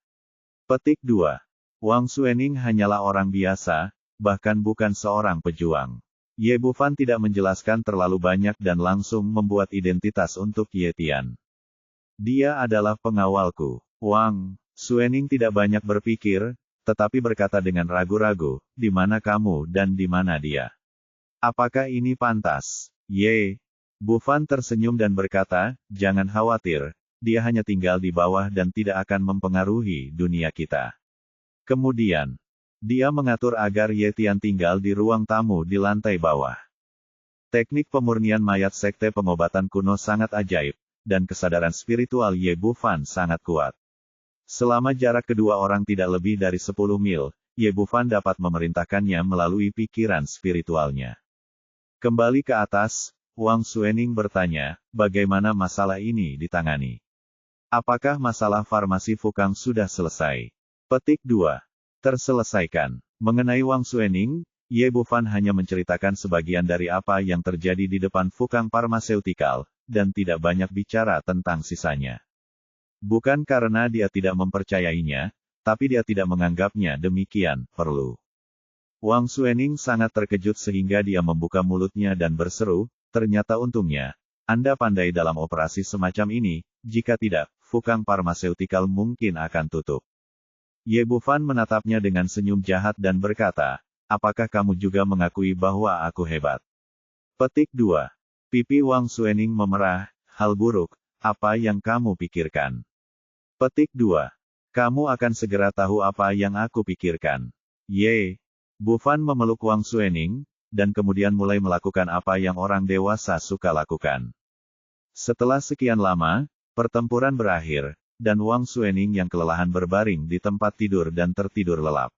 Petik 2. Wang Suening hanyalah orang biasa, bahkan bukan seorang pejuang. Ye Bufan tidak menjelaskan terlalu banyak dan langsung membuat identitas untuk Ye Tian. Dia adalah pengawalku. Wang Suening tidak banyak berpikir, tetapi berkata dengan ragu-ragu, di mana kamu dan di mana dia? Apakah ini pantas? Ye Bufan tersenyum dan berkata, jangan khawatir, dia hanya tinggal di bawah dan tidak akan mempengaruhi dunia kita. Kemudian, dia mengatur agar Ye Tian tinggal di ruang tamu di lantai bawah. Teknik pemurnian mayat sekte pengobatan kuno sangat ajaib, dan kesadaran spiritual Ye Bufan sangat kuat. Selama jarak kedua orang tidak lebih dari 10 mil, Ye Bufan dapat memerintahkannya melalui pikiran spiritualnya. Kembali ke atas, Wang Xuening bertanya, bagaimana masalah ini ditangani? Apakah masalah farmasi Fukang sudah selesai? Petik 2. Terselesaikan. Mengenai Wang Xuening, Ye Bufan hanya menceritakan sebagian dari apa yang terjadi di depan Fukang Pharmaceutical, dan tidak banyak bicara tentang sisanya. Bukan karena dia tidak mempercayainya, tapi dia tidak menganggapnya demikian perlu. Wang Xuening sangat terkejut sehingga dia membuka mulutnya dan berseru, ternyata untungnya, Anda pandai dalam operasi semacam ini, jika tidak, Fukang Pharmaceutical mungkin akan tutup. Ye Bufan menatapnya dengan senyum jahat dan berkata, apakah kamu juga mengakui bahwa aku hebat? Petik 2. Pipi Wang Xuening memerah, hal buruk, apa yang kamu pikirkan? Petik 2. Kamu akan segera tahu apa yang aku pikirkan. Ye Bufan memeluk Wang Xuening, dan kemudian mulai melakukan apa yang orang dewasa suka lakukan. Setelah sekian lama, pertempuran berakhir, dan Wang Xuening yang kelelahan berbaring di tempat tidur dan tertidur lelap.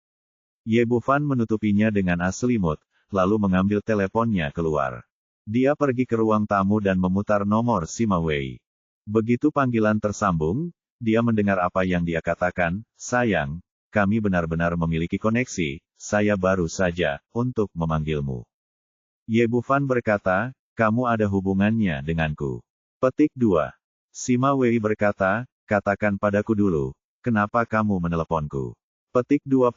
Ye Bufan menutupinya dengan selimut, lalu mengambil teleponnya keluar. Dia pergi ke ruang tamu dan memutar nomor Sima Wei. Begitu panggilan tersambung, dia mendengar apa yang dia katakan, sayang, kami benar-benar memiliki koneksi, saya baru saja, untuk memanggilmu. Ye Bufan berkata, kamu ada hubungannya denganku. Petik 2. Sima Wei berkata, katakan padaku dulu, kenapa kamu meneleponku? Petik 2.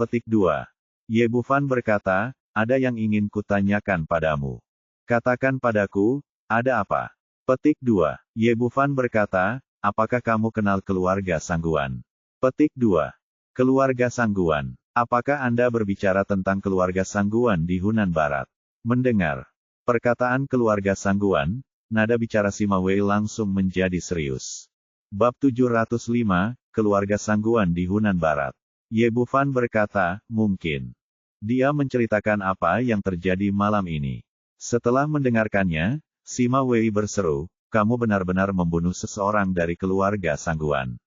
Ye Bufan berkata, ada yang ingin kutanyakan padamu. Katakan padaku, ada apa? Petik 2. Ye Bufan berkata, apakah kamu kenal keluarga Sangguan? Petik 2. Keluarga Sangguan. Apakah Anda berbicara tentang keluarga Sangguan di Hunan Barat? Mendengar perkataan keluarga Sangguan, nada bicara Sima Wei langsung menjadi serius. Bab 705, Keluarga Sangguan di Hunan Barat. Ye Bufan berkata, mungkin. Dia menceritakan apa yang terjadi malam ini. Setelah mendengarkannya, Sima Wei berseru, kamu benar-benar membunuh seseorang dari keluarga Sangguan.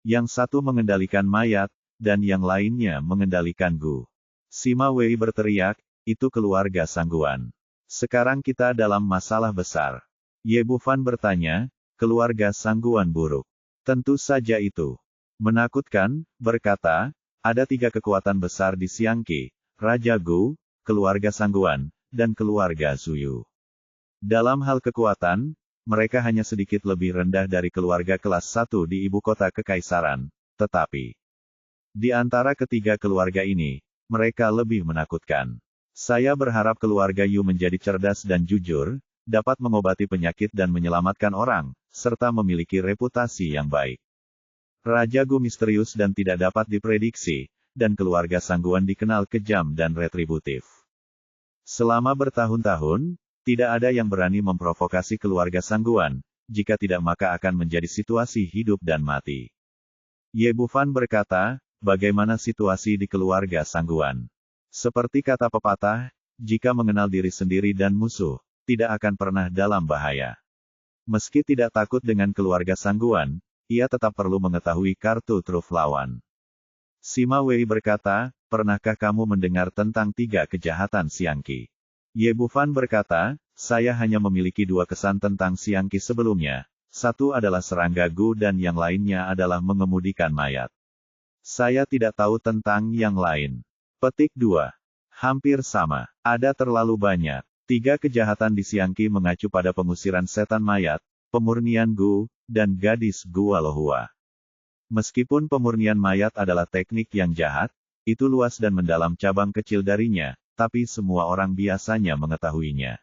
Yang satu mengendalikan mayat, dan yang lainnya mengendalikan Gu. Sima Wei berteriak, itu keluarga Sangguan. Sekarang kita dalam masalah besar. Ye Bufan bertanya, keluarga Sangguan buruk. Tentu saja itu menakutkan, berkata, ada 3 kekuatan besar di Xiangqi, Raja Gu, keluarga Sangguan, dan keluarga Zuyu. Dalam hal kekuatan, mereka hanya sedikit lebih rendah dari keluarga kelas 1 di ibu kota kekaisaran, tetapi di antara ketiga keluarga ini, mereka lebih menakutkan. Saya berharap keluarga Yu menjadi cerdas dan jujur, dapat mengobati penyakit dan menyelamatkan orang, serta memiliki reputasi yang baik. Raja Gu misterius dan tidak dapat diprediksi, dan keluarga Sangguan dikenal kejam dan retributif. Selama bertahun-tahun, tidak ada yang berani memprovokasi keluarga Sangguan, jika tidak maka akan menjadi situasi hidup dan mati. Ye Bufan berkata, bagaimana situasi di keluarga Sangguan? Seperti kata pepatah, jika mengenal diri sendiri dan musuh, tidak akan pernah dalam bahaya. Meski tidak takut dengan keluarga Sangguan, ia tetap perlu mengetahui kartu truf lawan. Sima Wei berkata, pernahkah kamu mendengar tentang 3 kejahatan Xiangqi? Ye Bufan berkata, saya hanya memiliki 2 kesan tentang Xiangqi sebelumnya. Satu adalah serangga Gu dan yang lainnya adalah mengemudikan mayat. Saya tidak tahu tentang yang lain. Petik 2. Hampir sama. Ada terlalu banyak. 3 kejahatan di Xiangqi mengacu pada pengusiran setan mayat, pemurnian Gu, dan gadis Gua Lohua. Meskipun pemurnian mayat adalah teknik yang jahat, itu luas dan mendalam cabang kecil darinya, tapi semua orang biasanya mengetahuinya.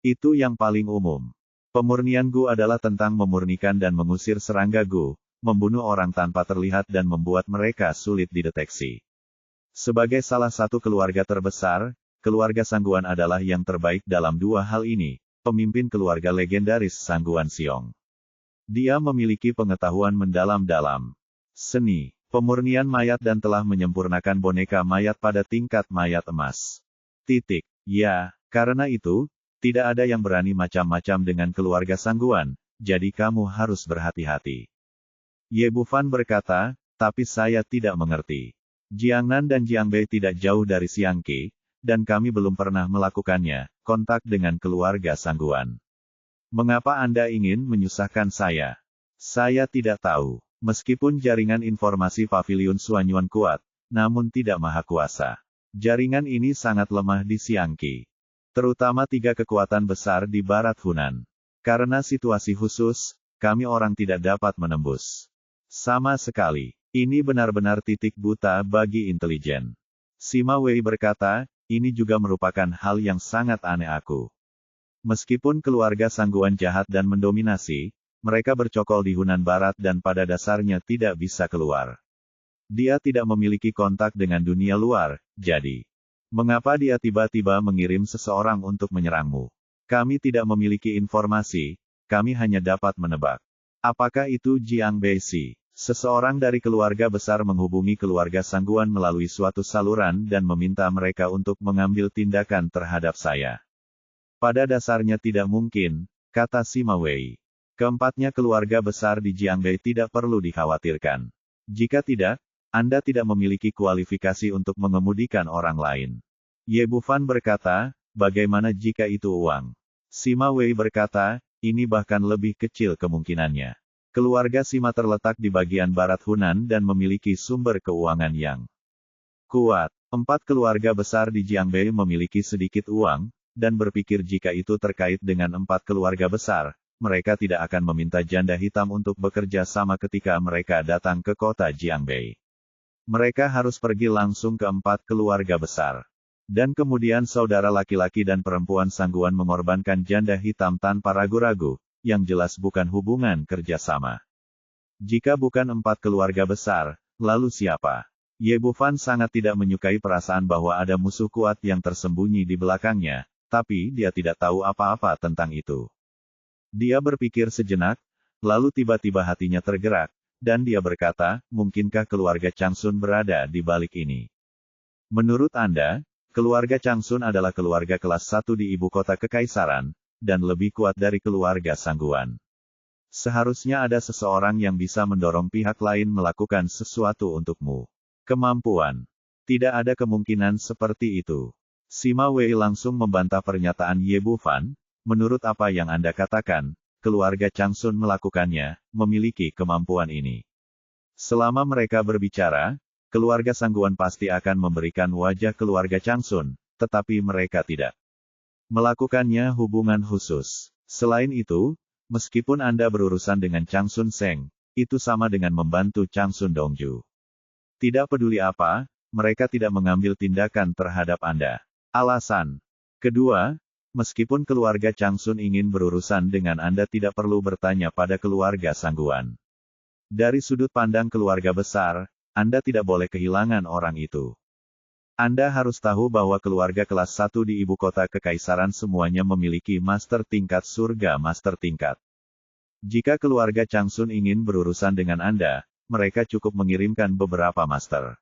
Itu yang paling umum. Pemurnian Gu adalah tentang memurnikan dan mengusir serangga Gu, membunuh orang tanpa terlihat dan membuat mereka sulit dideteksi. Sebagai salah satu keluarga terbesar, keluarga Sangguan adalah yang terbaik dalam 2 hal ini, pemimpin keluarga legendaris Sangguan Xiong. Dia memiliki pengetahuan mendalam dalam seni, pemurnian mayat dan telah menyempurnakan boneka mayat pada tingkat mayat emas. Ya, karena itu, tidak ada yang berani macam-macam dengan keluarga Sangguan, jadi kamu harus berhati-hati. Ye Bufan berkata, tapi saya tidak mengerti. Jiangnan dan Jiangbei tidak jauh dari Xiangqi, dan kami belum pernah melakukannya, kontak dengan keluarga Sangguan. Mengapa Anda ingin menyusahkan saya? Saya tidak tahu. Meskipun jaringan informasi Paviliun Suanyuan kuat, namun tidak maha kuasa. Jaringan ini sangat lemah di Xiangqi. Terutama 3 kekuatan besar di barat Hunan. Karena situasi khusus, kami orang tidak dapat menembus. Sama sekali. Ini benar-benar titik buta bagi intelijen. Sima Wei berkata, ini juga merupakan hal yang sangat aneh aku. Meskipun keluarga Sangguan jahat dan mendominasi, mereka bercokol di Hunan Barat dan pada dasarnya tidak bisa keluar. Dia tidak memiliki kontak dengan dunia luar, jadi, mengapa dia tiba-tiba mengirim seseorang untuk menyerangmu? Kami tidak memiliki informasi, kami hanya dapat menebak. Apakah itu Jiang Beishi? Seseorang dari keluarga besar menghubungi keluarga Sangguan melalui suatu saluran dan meminta mereka untuk mengambil tindakan terhadap saya. Pada dasarnya tidak mungkin, kata Sima Wei. Keempatnya keluarga besar di Jiangbei tidak perlu dikhawatirkan. Jika tidak, Anda tidak memiliki kualifikasi untuk mengemudikan orang lain. Ye Bufan berkata, bagaimana jika itu uang? Sima Wei berkata, ini bahkan lebih kecil kemungkinannya. Keluarga Sima terletak di bagian barat Hunan dan memiliki sumber keuangan yang kuat. 4 keluarga besar di Jiangbei memiliki sedikit uang, dan berpikir jika itu terkait dengan 4 keluarga besar, mereka tidak akan meminta janda hitam untuk bekerja sama ketika mereka datang ke kota Jiangbei. Mereka harus pergi langsung ke 4 keluarga besar. Dan kemudian saudara laki-laki dan perempuan Sangguan mengorbankan janda hitam tanpa ragu-ragu, yang jelas bukan hubungan kerjasama. Jika bukan 4 keluarga besar, lalu siapa? Ye Bufan sangat tidak menyukai perasaan bahwa ada musuh kuat yang tersembunyi di belakangnya, tapi dia tidak tahu apa-apa tentang itu. Dia berpikir sejenak, lalu tiba-tiba hatinya tergerak, dan dia berkata, mungkinkah keluarga Changsun berada di balik ini? Menurut Anda, keluarga Changsun adalah keluarga kelas 1 di ibu kota kekaisaran, dan lebih kuat dari keluarga Sangguan. Seharusnya ada seseorang yang bisa mendorong pihak lain melakukan sesuatu untukmu. Kemampuan. Tidak ada kemungkinan seperti itu. Sima Wei langsung membantah pernyataan Ye Bufan. Menurut apa yang Anda katakan, keluarga Changsun melakukannya, memiliki kemampuan ini. Selama mereka berbicara, keluarga Sangguan pasti akan memberikan wajah keluarga Changsun, tetapi mereka tidak melakukannya hubungan khusus. Selain itu, meskipun Anda berurusan dengan Changsun Seng, itu sama dengan membantu Changsun Dongju. Tidak peduli apa, mereka tidak mengambil tindakan terhadap Anda. Alasan kedua, meskipun keluarga Changsun ingin berurusan dengan Anda tidak perlu bertanya pada keluarga Sangguan. Dari sudut pandang keluarga besar, Anda tidak boleh kehilangan orang itu. Anda harus tahu bahwa keluarga kelas 1 di ibu kota kekaisaran semuanya memiliki master tingkat surga master tingkat. Jika keluarga Changsun ingin berurusan dengan Anda, mereka cukup mengirimkan beberapa master.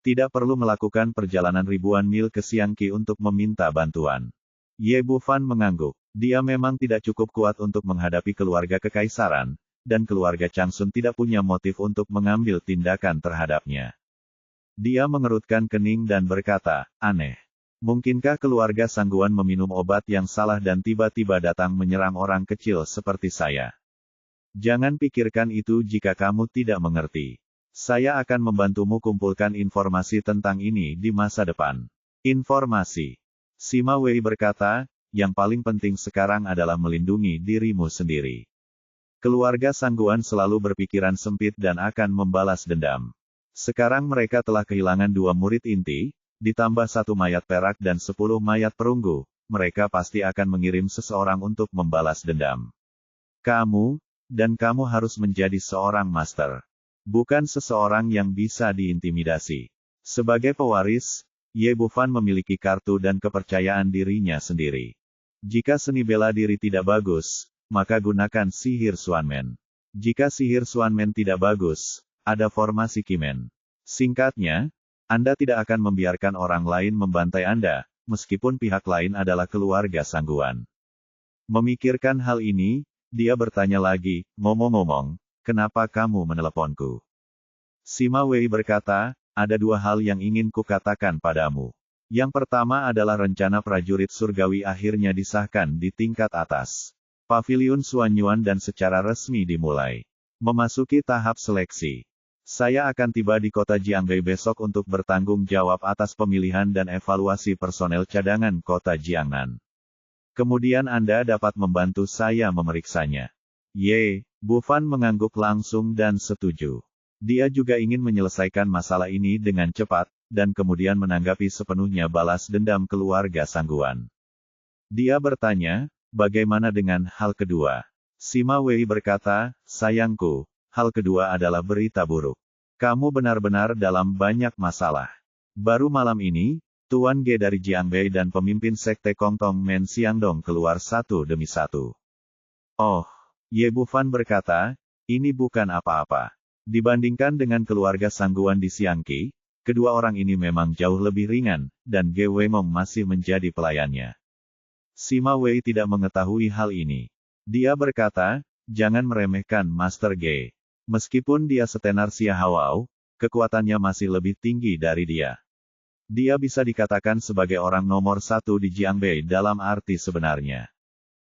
Tidak perlu melakukan perjalanan ribuan mil ke Xiangqi untuk meminta bantuan. Ye Bufan mengangguk. Dia memang tidak cukup kuat untuk menghadapi keluarga kekaisaran, dan keluarga Changsun tidak punya motif untuk mengambil tindakan terhadapnya. Dia mengerutkan kening dan berkata, aneh. Mungkinkah keluarga Sangguan meminum obat yang salah dan tiba-tiba datang menyerang orang kecil seperti saya? Jangan pikirkan itu jika kamu tidak mengerti. Saya akan membantumu kumpulkan informasi tentang ini di masa depan. Informasi. Sima Wei berkata, yang paling penting sekarang adalah melindungi dirimu sendiri. Keluarga Sangguan selalu berpikiran sempit dan akan membalas dendam. Sekarang mereka telah kehilangan 2 murid inti, ditambah 1 mayat perak dan 10 mayat perunggu, mereka pasti akan mengirim seseorang untuk membalas dendam. Kamu harus menjadi seorang master. Bukan seseorang yang bisa diintimidasi. Sebagai pewaris, Ye Bufan memiliki kartu dan kepercayaan dirinya sendiri. Jika seni bela diri tidak bagus, maka gunakan sihir Xuanmen. Jika sihir Xuanmen tidak bagus, ada formasi Qimen. Singkatnya, Anda tidak akan membiarkan orang lain membantai Anda, meskipun pihak lain adalah keluarga Sangguan. Memikirkan hal ini, dia bertanya lagi, ngomong-ngomong, kenapa kamu meneleponku? Sima Wei berkata, ada 2 hal yang ingin kukatakan padamu. Yang pertama adalah rencana prajurit surgawi akhirnya disahkan di tingkat atas. Paviliun Xuanyuan dan secara resmi dimulai. Memasuki tahap seleksi. Saya akan tiba di kota Jiangbei besok untuk bertanggung jawab atas pemilihan dan evaluasi personel cadangan kota Jiangnan. Kemudian Anda dapat membantu saya memeriksanya. Ye, Bu Fan mengangguk langsung dan setuju. Dia juga ingin menyelesaikan masalah ini dengan cepat, dan kemudian menanggapi sepenuhnya balas dendam keluarga Sangguan. Dia bertanya, bagaimana dengan hal kedua? Sima Wei berkata, sayangku, hal kedua adalah berita buruk. Kamu benar-benar dalam banyak masalah. Baru malam ini, Tuan Ge dari Jiangbei dan pemimpin sekte Kongtong Men Xiangdong keluar satu demi satu. Oh, Ye Bufan berkata, ini bukan apa-apa. Dibandingkan dengan keluarga Sangguan di Xiangqi, kedua orang ini memang jauh lebih ringan, dan Ge Wengong masih menjadi pelayannya. Sima Wei tidak mengetahui hal ini. Dia berkata, jangan meremehkan Master Ge. Meskipun dia setenar Xia Hawao, kekuatannya masih lebih tinggi dari dia. Dia bisa dikatakan sebagai orang nomor satu di Jiangbei dalam arti sebenarnya.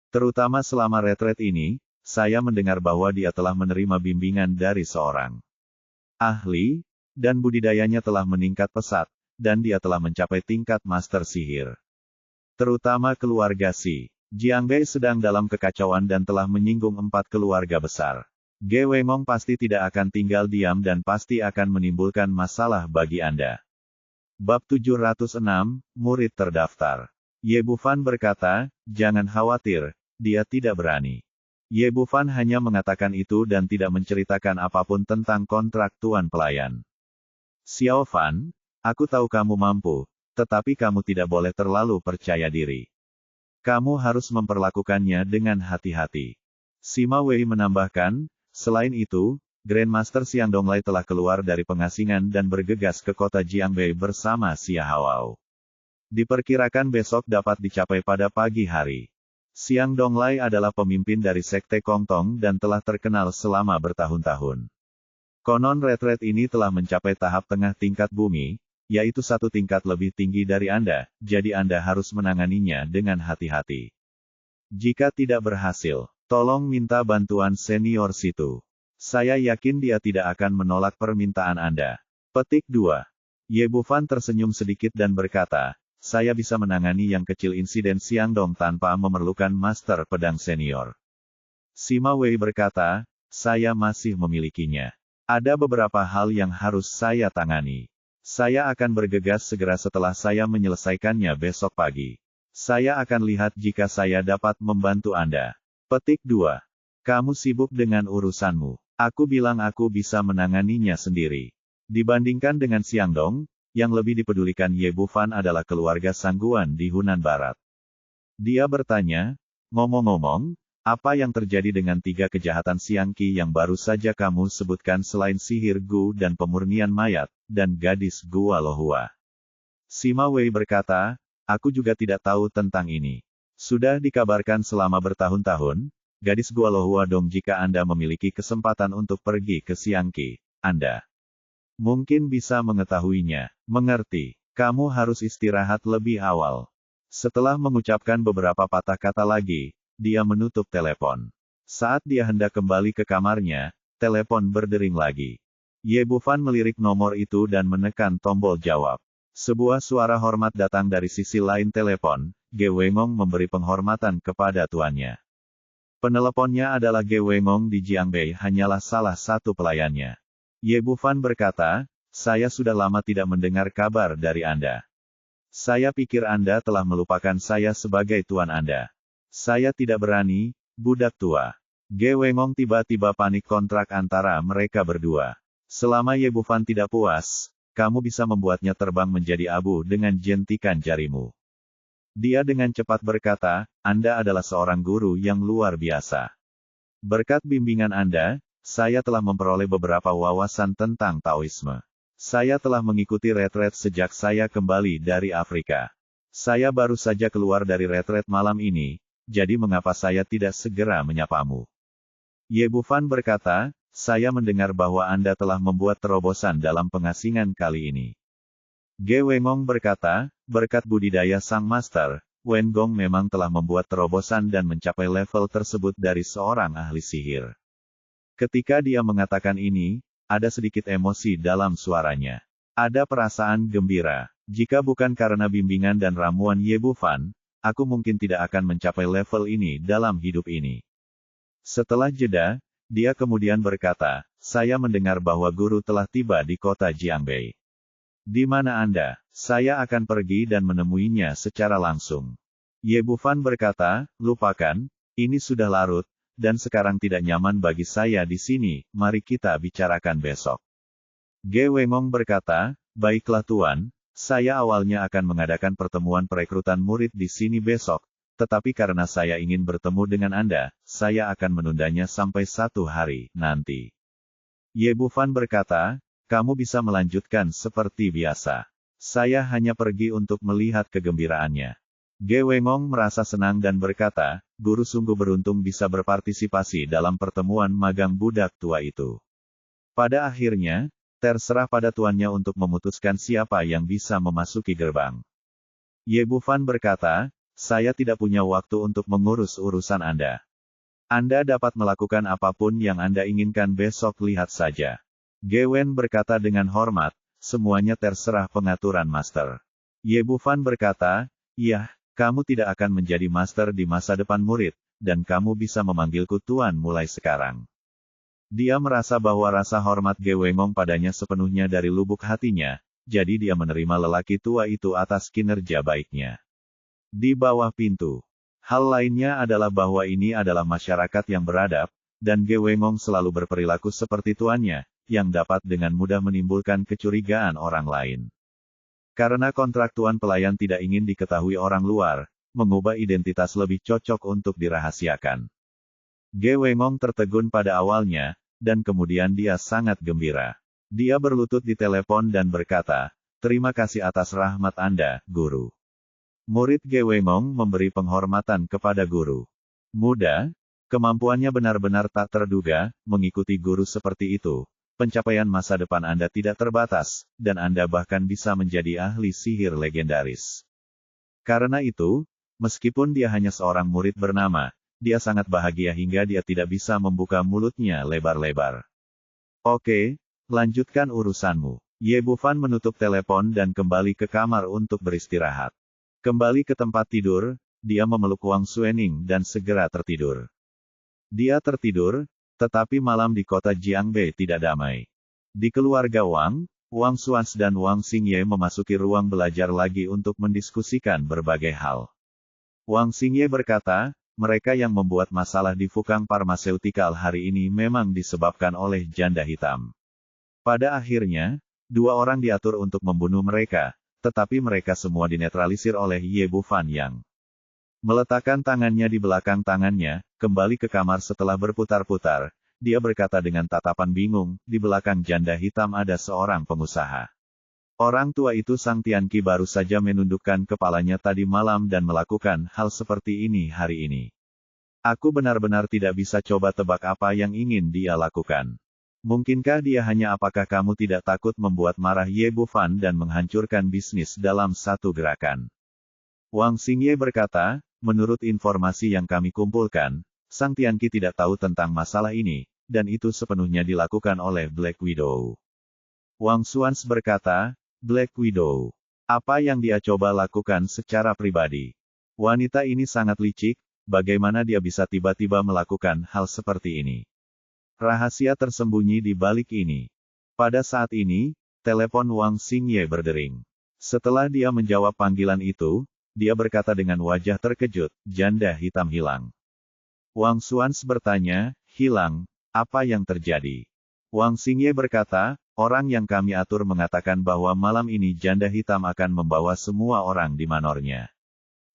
Terutama selama retret ini, saya mendengar bahwa dia telah menerima bimbingan dari seorang ahli, dan budidayanya telah meningkat pesat, dan dia telah mencapai tingkat master sihir. Terutama keluarga Si. Jiangbei sedang dalam kekacauan dan telah menyinggung 4 keluarga besar. Ge Wengong pasti tidak akan tinggal diam dan pasti akan menimbulkan masalah bagi Anda. Bab 706, Murid Terdaftar. Ye Bufan berkata, jangan khawatir, dia tidak berani. Ye Bufan hanya mengatakan itu dan tidak menceritakan apapun tentang kontrak tuan pelayan. Xiao Fan, aku tahu kamu mampu, tetapi kamu tidak boleh terlalu percaya diri. Kamu harus memperlakukannya dengan hati-hati. Sima Wei menambahkan, selain itu, Grandmaster Xiang Donglai telah keluar dari pengasingan dan bergegas ke kota Jiangbei bersama Xia Hawao. Diperkirakan besok dapat dicapai pada pagi hari. Xiang Donglai adalah pemimpin dari sekte Kongtong dan telah terkenal selama bertahun-tahun. Konon retret ini telah mencapai tahap tengah tingkat bumi, yaitu 1 tingkat lebih tinggi dari Anda, jadi Anda harus menanganinya dengan hati-hati. Jika tidak berhasil, tolong minta bantuan senior situ. Saya yakin dia tidak akan menolak permintaan Anda. Petik 2. Ye Bufan tersenyum sedikit dan berkata, saya bisa menangani yang kecil insiden Xiangdong tanpa memerlukan master pedang senior. Sima Wei berkata, saya masih memilikinya. Ada beberapa hal yang harus saya tangani. Saya akan bergegas segera setelah saya menyelesaikannya besok pagi. Saya akan lihat jika saya dapat membantu Anda. Petik 2. Kamu sibuk dengan urusanmu. Aku bilang aku bisa menanganinya sendiri. Dibandingkan dengan Xiangdong, yang lebih dipedulikan Ye Bufan adalah keluarga Sangguan di Hunan Barat. Dia bertanya, ngomong-ngomong, apa yang terjadi dengan 3 kejahatan Xiangqi yang baru saja kamu sebutkan selain sihir Gu dan pemurnian mayat, dan gadis Gua Lohua? Sima Wei berkata, aku juga tidak tahu tentang ini. Sudah dikabarkan selama bertahun-tahun, gadis Gua Lohua dong jika Anda memiliki kesempatan untuk pergi ke Xiangqi, Anda mungkin bisa mengetahuinya. Mengerti, kamu harus istirahat lebih awal. Setelah mengucapkan beberapa patah kata lagi, dia menutup telepon. Saat dia hendak kembali ke kamarnya, telepon berdering lagi. Ye Bufan melirik nomor itu dan menekan tombol jawab. Sebuah suara hormat datang dari sisi lain telepon. Ge Wengong memberi penghormatan kepada tuannya. Peneleponnya adalah Ge Wengong di Jiangbei hanyalah salah satu pelayannya. Ye Bufan berkata, saya sudah lama tidak mendengar kabar dari Anda. Saya pikir Anda telah melupakan saya sebagai tuan Anda. Saya tidak berani, budak tua. Ge Wengong tiba-tiba panik kontrak antara mereka berdua. Selama Ye Bufan tidak puas, kamu bisa membuatnya terbang menjadi abu dengan jentikan jarimu. Dia dengan cepat berkata, Anda adalah seorang guru yang luar biasa. Berkat bimbingan Anda, saya telah memperoleh beberapa wawasan tentang Taoisme. Saya telah mengikuti retret sejak saya kembali dari Afrika. Saya baru saja keluar dari retret malam ini, jadi mengapa saya tidak segera menyapamu? Ye Bufan berkata, saya mendengar bahwa Anda telah membuat terobosan dalam pengasingan kali ini. Ge Wengong berkata, berkat budidaya sang master, Wen Gong memang telah membuat terobosan dan mencapai level tersebut dari seorang ahli sihir. Ketika dia mengatakan ini, ada sedikit emosi dalam suaranya. Ada perasaan gembira. Jika bukan karena bimbingan dan ramuan Ye Bufan, aku mungkin tidak akan mencapai level ini dalam hidup ini. Setelah jeda, dia kemudian berkata, saya mendengar bahwa guru telah tiba di kota Jiangbei. Di mana Anda? Saya akan pergi dan menemuinya secara langsung. Ye Bufan berkata, lupakan, ini sudah larut, dan sekarang tidak nyaman bagi saya di sini, mari kita bicarakan besok. Ge Wengong berkata, baiklah Tuan, saya awalnya akan mengadakan pertemuan perekrutan murid di sini besok, tetapi karena saya ingin bertemu dengan Anda, saya akan menundanya sampai 1 hari nanti. Ye Bufan berkata, kamu bisa melanjutkan seperti biasa. Saya hanya pergi untuk melihat kegembiraannya. Ge Wengong merasa senang dan berkata, guru sungguh beruntung bisa berpartisipasi dalam pertemuan magang budak tua itu. Pada akhirnya, terserah pada tuannya untuk memutuskan siapa yang bisa memasuki gerbang. Ye Bufan berkata, saya tidak punya waktu untuk mengurus urusan Anda. Anda dapat melakukan apapun yang Anda inginkan besok, lihat saja. Ge Wen berkata dengan hormat, semuanya terserah pengaturan master. Ye Bufan berkata, iya, kamu tidak akan menjadi master di masa depan murid, dan kamu bisa memanggilku tuan mulai sekarang. Dia merasa bahwa rasa hormat Ge Wengong padanya sepenuhnya dari lubuk hatinya, jadi dia menerima lelaki tua itu atas kinerja baiknya. Di bawah pintu. Hal lainnya adalah bahwa ini adalah masyarakat yang beradab, dan Ge Wengong selalu berperilaku seperti tuannya, yang dapat dengan mudah menimbulkan kecurigaan orang lain. Karena kontrak tuan pelayan tidak ingin diketahui orang luar, mengubah identitas lebih cocok untuk dirahasiakan. Ge Wengong tertegun pada awalnya, dan kemudian dia sangat gembira. Dia berlutut di telepon dan berkata, terima kasih atas rahmat Anda, guru. Murid Ge Wengong memberi penghormatan kepada guru. Muda, kemampuannya benar-benar tak terduga, mengikuti guru seperti itu. Pencapaian masa depan Anda tidak terbatas, dan Anda bahkan bisa menjadi ahli sihir legendaris. Karena itu, meskipun dia hanya seorang murid bernama, dia sangat bahagia hingga dia tidak bisa membuka mulutnya lebar-lebar. Oke, lanjutkan urusanmu. Ye Bufan menutup telepon dan kembali ke kamar untuk beristirahat. Kembali ke tempat tidur, dia memeluk Wang Xuening dan segera tertidur. Dia tertidur, tetapi malam di kota Jiangbei tidak damai. Di keluarga Wang, Wang Xuans dan Wang Xingye memasuki ruang belajar lagi untuk mendiskusikan berbagai hal. Wang Xingye berkata, mereka yang membuat masalah di Fukang Pharmaceutical hari ini memang disebabkan oleh janda hitam. Pada akhirnya, 2 orang diatur untuk membunuh mereka, tetapi mereka semua dinetralisir oleh Ye Bufan yang meletakkan tangannya di belakang tangannya, kembali ke kamar setelah berputar-putar. Dia berkata dengan tatapan bingung, di belakang janda hitam ada seorang pengusaha. Orang tua itu Sang Tianqi baru saja menundukkan kepalanya tadi malam dan melakukan hal seperti ini hari ini. Aku benar-benar tidak bisa coba tebak apa yang ingin dia lakukan. Mungkinkah dia hanya apakah kamu tidak takut membuat marah Ye Bufan dan menghancurkan bisnis dalam satu gerakan? Wang Xingye berkata, menurut informasi yang kami kumpulkan, Sang Tianqi tidak tahu tentang masalah ini, dan itu sepenuhnya dilakukan oleh Black Widow. Wang Xuans berkata, Black Widow. Apa yang dia coba lakukan secara pribadi? Wanita ini sangat licik, bagaimana dia bisa tiba-tiba melakukan hal seperti ini? Rahasia tersembunyi di balik ini. Pada saat ini, telepon Wang Xingye berdering. Setelah dia menjawab panggilan itu, dia berkata dengan wajah terkejut, janda hitam hilang. Wang Xuans bertanya, hilang, apa yang terjadi? Wang Xingye berkata, orang yang kami atur mengatakan bahwa malam ini janda hitam akan membawa semua orang di manornya.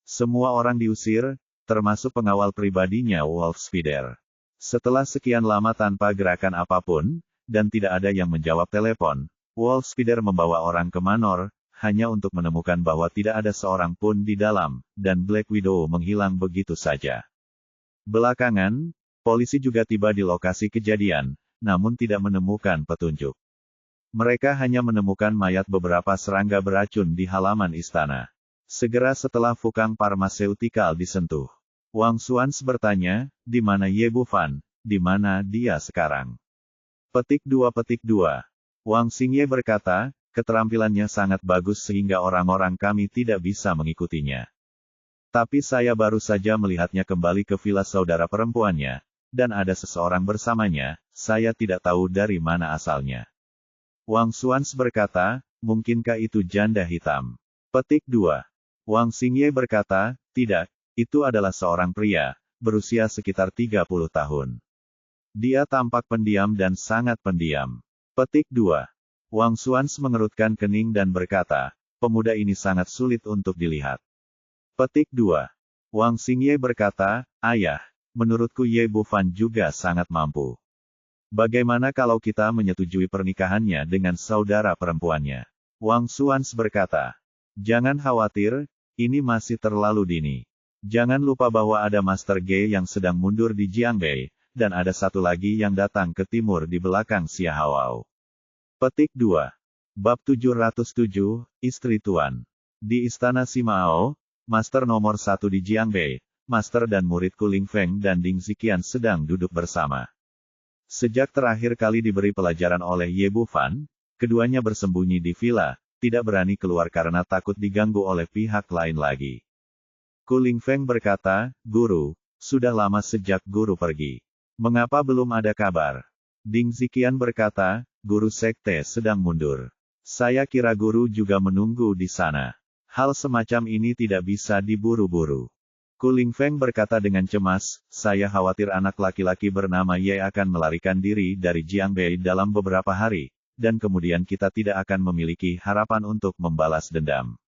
Semua orang diusir, termasuk pengawal pribadinya Wolf Spider. Setelah sekian lama tanpa gerakan apapun, dan tidak ada yang menjawab telepon, Wolf Spider membawa orang ke manor, hanya untuk menemukan bahwa tidak ada seorang pun di dalam, dan Black Widow menghilang begitu saja. Belakangan, polisi juga tiba di lokasi kejadian, namun tidak menemukan petunjuk. Mereka hanya menemukan mayat beberapa serangga beracun di halaman istana. Segera setelah Fukang Pharmaceutical disentuh, Wang Xuans bertanya, di mana Ye Bufan, di mana dia sekarang? Petik 2. Wang Xingye berkata, keterampilannya sangat bagus sehingga orang-orang kami tidak bisa mengikutinya. Tapi saya baru saja melihatnya kembali ke villa saudara perempuannya, dan ada seseorang bersamanya, saya tidak tahu dari mana asalnya. Wang Xuans berkata, mungkinkah itu janda hitam? Petik 2. Wang Xingye berkata, tidak, itu adalah seorang pria, berusia sekitar 30 tahun. Dia tampak pendiam dan sangat pendiam. Petik 2. Wang Xuans mengerutkan kening dan berkata, pemuda ini sangat sulit untuk dilihat. Petik 2. Wang Xingye berkata, ayah, menurutku Ye Bufan juga sangat mampu. Bagaimana kalau kita menyetujui pernikahannya dengan saudara perempuannya? Wang Xuans berkata, jangan khawatir, ini masih terlalu dini. Jangan lupa bahwa ada Master Ge yang sedang mundur di Jiangbei, dan ada satu lagi yang datang ke timur di belakang Xia Hawao. Petik 2. Bab 707, Istri Tuan. Di Istana Simao, Master nomor 1 di Jiangbei, Master dan muridku Ling Feng dan Ding Ziqian sedang duduk bersama. Sejak terakhir kali diberi pelajaran oleh Ye Bufan, keduanya bersembunyi di villa, tidak berani keluar karena takut diganggu oleh pihak lain lagi. Ku Ling Feng berkata, Guru, sudah lama sejak Guru pergi. Mengapa belum ada kabar? Ding Ziqian berkata, Guru sekte sedang mundur. Saya kira Guru juga menunggu di sana. Hal semacam ini tidak bisa diburu-buru. Ku Ling Feng berkata dengan cemas, saya khawatir anak laki-laki bernama Ye akan melarikan diri dari Jiangbei dalam beberapa hari, dan kemudian kita tidak akan memiliki harapan untuk membalas dendam.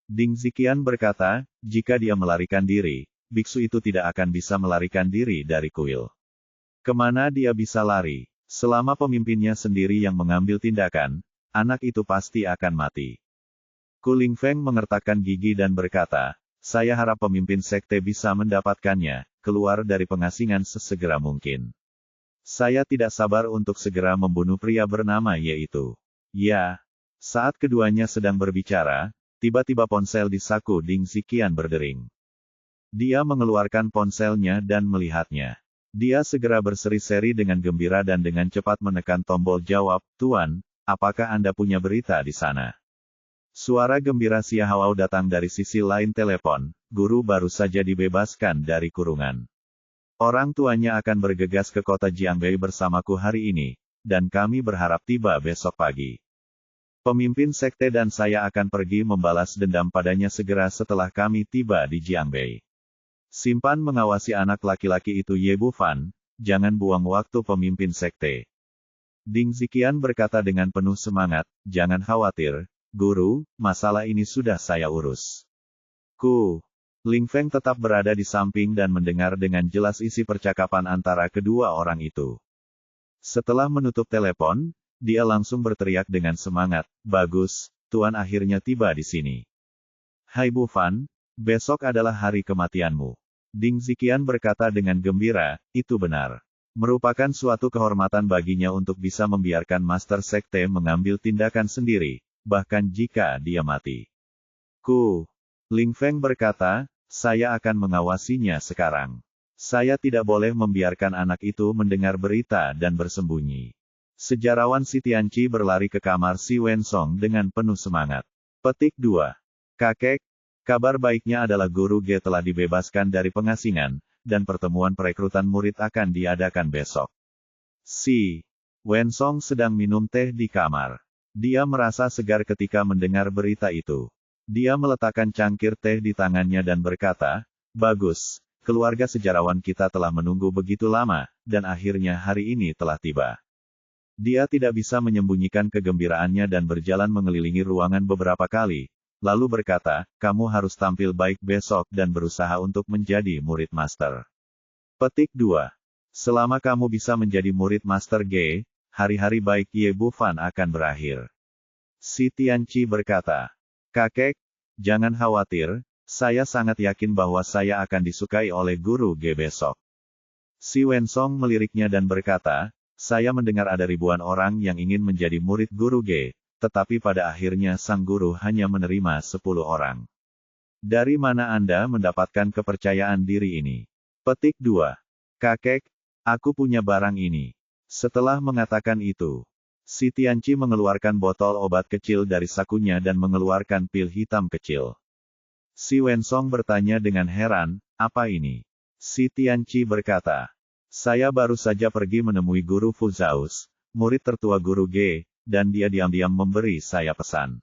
Ding Ziqian berkata, jika dia melarikan diri, biksu itu tidak akan bisa melarikan diri dari kuil. Kemana dia bisa lari? Selama pemimpinnya sendiri yang mengambil tindakan, anak itu pasti akan mati. Ku Ling Feng mengertakkan gigi dan berkata, saya harap pemimpin sekte bisa mendapatkannya, keluar dari pengasingan sesegera mungkin. Saya tidak sabar untuk segera membunuh pria bernama Ye itu. Ya. Saat keduanya sedang berbicara, tiba-tiba ponsel di saku Ding Ziqian berdering. Dia mengeluarkan ponselnya dan melihatnya. Dia segera berseri-seri dengan gembira dan dengan cepat menekan tombol jawab, Tuan, apakah Anda punya berita di sana? Suara gembira Xia Hawao datang dari sisi lain telepon, guru baru saja dibebaskan dari kurungan. Orang tuanya akan bergegas ke kota Jiangbei bersamaku hari ini, dan kami berharap tiba besok pagi. Pemimpin sekte dan saya akan pergi membalas dendam padanya segera setelah kami tiba di Jiangbei. Simpan mengawasi anak laki-laki itu Ye Bufan, jangan buang waktu pemimpin sekte. Ding Ziqian berkata dengan penuh semangat, jangan khawatir, Guru, masalah ini sudah saya urus. Ku Ling Feng tetap berada di samping dan mendengar dengan jelas isi percakapan antara kedua orang itu. Setelah menutup telepon, dia langsung berteriak dengan semangat, bagus, Tuan akhirnya tiba di sini. Hai Bufan, besok adalah hari kematianmu. Ding Ziqian berkata dengan gembira, itu benar. Merupakan suatu kehormatan baginya untuk bisa membiarkan Master Sekte mengambil tindakan sendiri, bahkan jika dia mati. Ku Ling Feng berkata, saya akan mengawasinya sekarang. Saya tidak boleh membiarkan anak itu mendengar berita dan bersembunyi. Sejarawan Si Tianqi berlari ke kamar Si Wensong dengan penuh semangat. Petik 2. Kakek, kabar baiknya adalah Guru Ge telah dibebaskan dari pengasingan, dan pertemuan perekrutan murid akan diadakan besok. Si Wensong sedang minum teh di kamar. Dia merasa segar ketika mendengar berita itu. Dia meletakkan cangkir teh di tangannya dan berkata, bagus, keluarga sejarawan kita telah menunggu begitu lama, dan akhirnya hari ini telah tiba. Dia tidak bisa menyembunyikan kegembiraannya dan berjalan mengelilingi ruangan beberapa kali, lalu berkata, kamu harus tampil baik besok dan berusaha untuk menjadi murid master. Petik 2. Selama kamu bisa menjadi murid Master Ge, hari-hari baik Ye Bufan akan berakhir. Si Tianqi berkata, kakek, jangan khawatir, saya sangat yakin bahwa saya akan disukai oleh Guru Ge besok. Si Wensong meliriknya dan berkata, Saya mendengar ada ribuan orang yang ingin menjadi murid Guru Ge, tetapi pada akhirnya sang guru hanya menerima 10 orang. Dari mana Anda mendapatkan kepercayaan diri ini? Petik 2. Kakek, aku punya barang ini. Setelah mengatakan itu, si Tianqi mengeluarkan botol obat kecil dari sakunya dan mengeluarkan pil hitam kecil. Si Wensong bertanya dengan heran, apa ini? Si Tianqi berkata, saya baru saja pergi menemui Guru Fuzaus, murid tertua Guru Ge, dan dia diam-diam memberi saya pesan.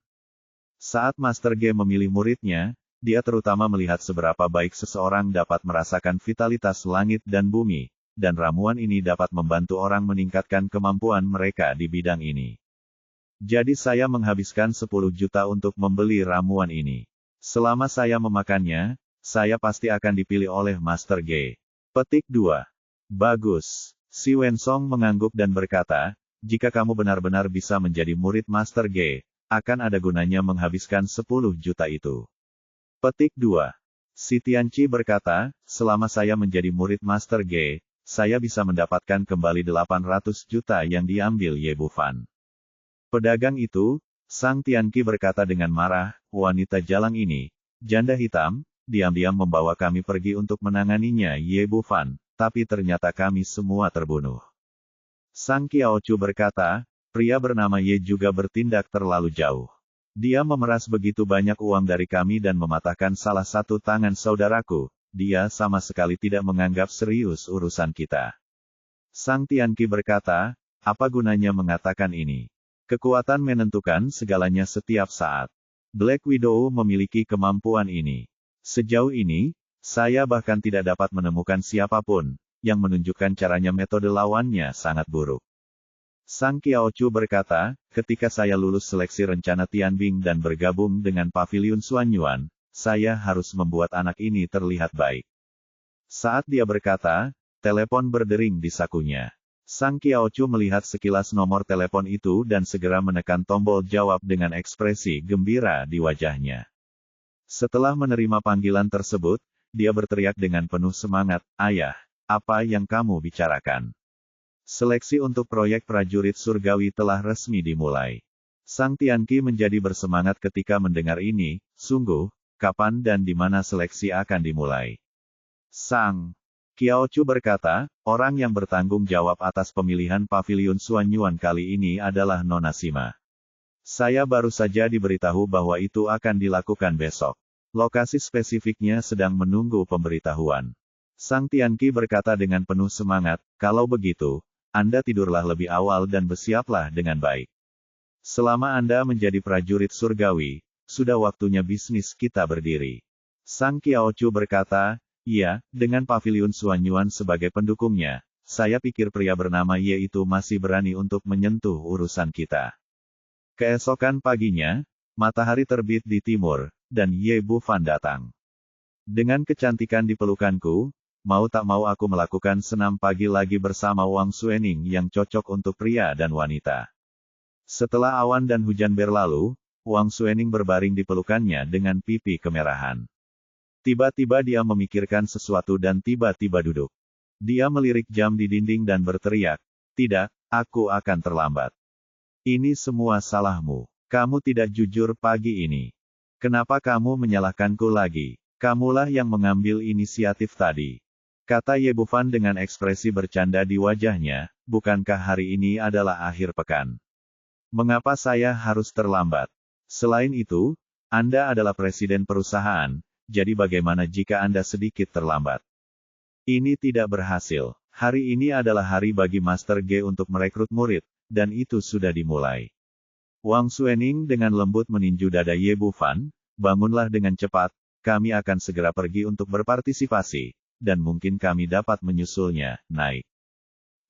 Saat Master Ge memilih muridnya, dia terutama melihat seberapa baik seseorang dapat merasakan vitalitas langit dan bumi, dan ramuan ini dapat membantu orang meningkatkan kemampuan mereka di bidang ini. Jadi saya menghabiskan 10 juta untuk membeli ramuan ini. Selama saya memakannya, saya pasti akan dipilih oleh Master Ge. Petik 2. Bagus. Si Wensong mengangguk dan berkata, jika kamu benar-benar bisa menjadi murid Master Ge, akan ada gunanya menghabiskan 10 juta itu. Petik 2. Si Tianqi berkata, selama saya menjadi murid Master Ge, saya bisa mendapatkan kembali 800 juta yang diambil Ye Bufan. Pedagang itu, Sang Tianqi berkata dengan marah, wanita jalang ini, janda hitam, diam-diam membawa kami pergi untuk menanganinya Ye Bufan, tapi ternyata kami semua terbunuh. Sang Qiaochu berkata, pria bernama Ye juga bertindak terlalu jauh. Dia memeras begitu banyak uang dari kami dan mematahkan salah satu tangan saudaraku, dia sama sekali tidak menganggap serius urusan kita. Sang Tianqi berkata, apa gunanya mengatakan ini? Kekuatan menentukan segalanya setiap saat. Black Widow memiliki kemampuan ini. Sejauh ini, saya bahkan tidak dapat menemukan siapapun yang menunjukkan caranya metode lawannya sangat buruk. Sang Qiaochu berkata, ketika saya lulus seleksi rencana Tianbing dan bergabung dengan Paviliun Xuanyuan, saya harus membuat anak ini terlihat baik. Saat dia berkata, telepon berdering di sakunya. Sang Qiaochu melihat sekilas nomor telepon itu dan segera menekan tombol jawab dengan ekspresi gembira di wajahnya. Setelah menerima panggilan tersebut, dia berteriak dengan penuh semangat, ayah, apa yang kamu bicarakan? Seleksi untuk proyek prajurit surgawi telah resmi dimulai. Sang Tianqi menjadi bersemangat ketika mendengar ini, sungguh, kapan dan di mana seleksi akan dimulai? Sang Qiaochu berkata, orang yang bertanggung jawab atas pemilihan Paviliun Xuanyuan kali ini adalah Nona Sima. Saya baru saja diberitahu bahwa itu akan dilakukan besok. Lokasi spesifiknya sedang menunggu pemberitahuan. Sang Tianqi berkata dengan penuh semangat, kalau begitu, Anda tidurlah lebih awal dan bersiaplah dengan baik. Selama Anda menjadi prajurit surgawi, sudah waktunya bisnis kita berdiri. Sang Qiaochu berkata, iya, dengan Paviliun Xuanyuan sebagai pendukungnya, saya pikir pria bernama Ye itu masih berani untuk menyentuh urusan kita. Keesokan paginya, matahari terbit di timur, dan Ye Bufan datang. Dengan kecantikan di pelukanku, mau tak mau aku melakukan senam pagi lagi bersama Wang Xuening yang cocok untuk pria dan wanita. Setelah awan dan hujan berlalu, Wang Xuening berbaring di pelukannya dengan pipi kemerahan. Tiba-tiba dia memikirkan sesuatu dan tiba-tiba duduk. Dia melirik jam di dinding dan berteriak, tidak, aku akan terlambat. Ini semua salahmu. Kamu tidak jujur pagi ini. Kenapa kamu menyalahkanku lagi? Kamulah yang mengambil inisiatif tadi. Kata Ye Bufan dengan ekspresi bercanda di wajahnya, bukankah hari ini adalah akhir pekan? Mengapa saya harus terlambat? Selain itu, Anda adalah presiden perusahaan, jadi bagaimana jika Anda sedikit terlambat? Ini tidak berhasil. Hari ini adalah hari bagi Master Ge untuk merekrut murid, dan itu sudah dimulai. Wang Xuening dengan lembut meninju dada Ye Bufan, bangunlah dengan cepat, kami akan segera pergi untuk berpartisipasi, dan mungkin kami dapat menyusulnya, naik.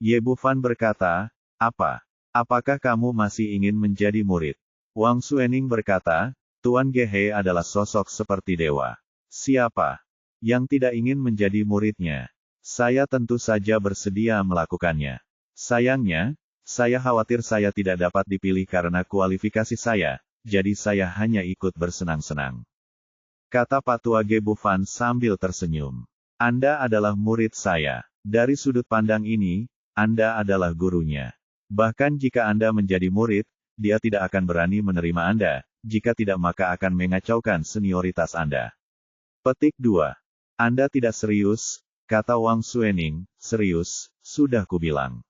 Ye Bufan berkata, apa? Apakah kamu masih ingin menjadi murid? Wang Xuening berkata, Tuan Gehe adalah sosok seperti dewa. Siapa yang tidak ingin menjadi muridnya? Saya tentu saja bersedia melakukannya. Sayangnya, saya khawatir saya tidak dapat dipilih karena kualifikasi saya, jadi saya hanya ikut bersenang-senang. Kata Patua Ge Bufan sambil tersenyum. Anda adalah murid saya. Dari sudut pandang ini, Anda adalah gurunya. Bahkan jika Anda menjadi murid, dia tidak akan berani menerima Anda, jika tidak maka akan mengacaukan senioritas Anda. Petik 2. Anda tidak serius, kata Wang Xuening. Serius, sudah kubilang.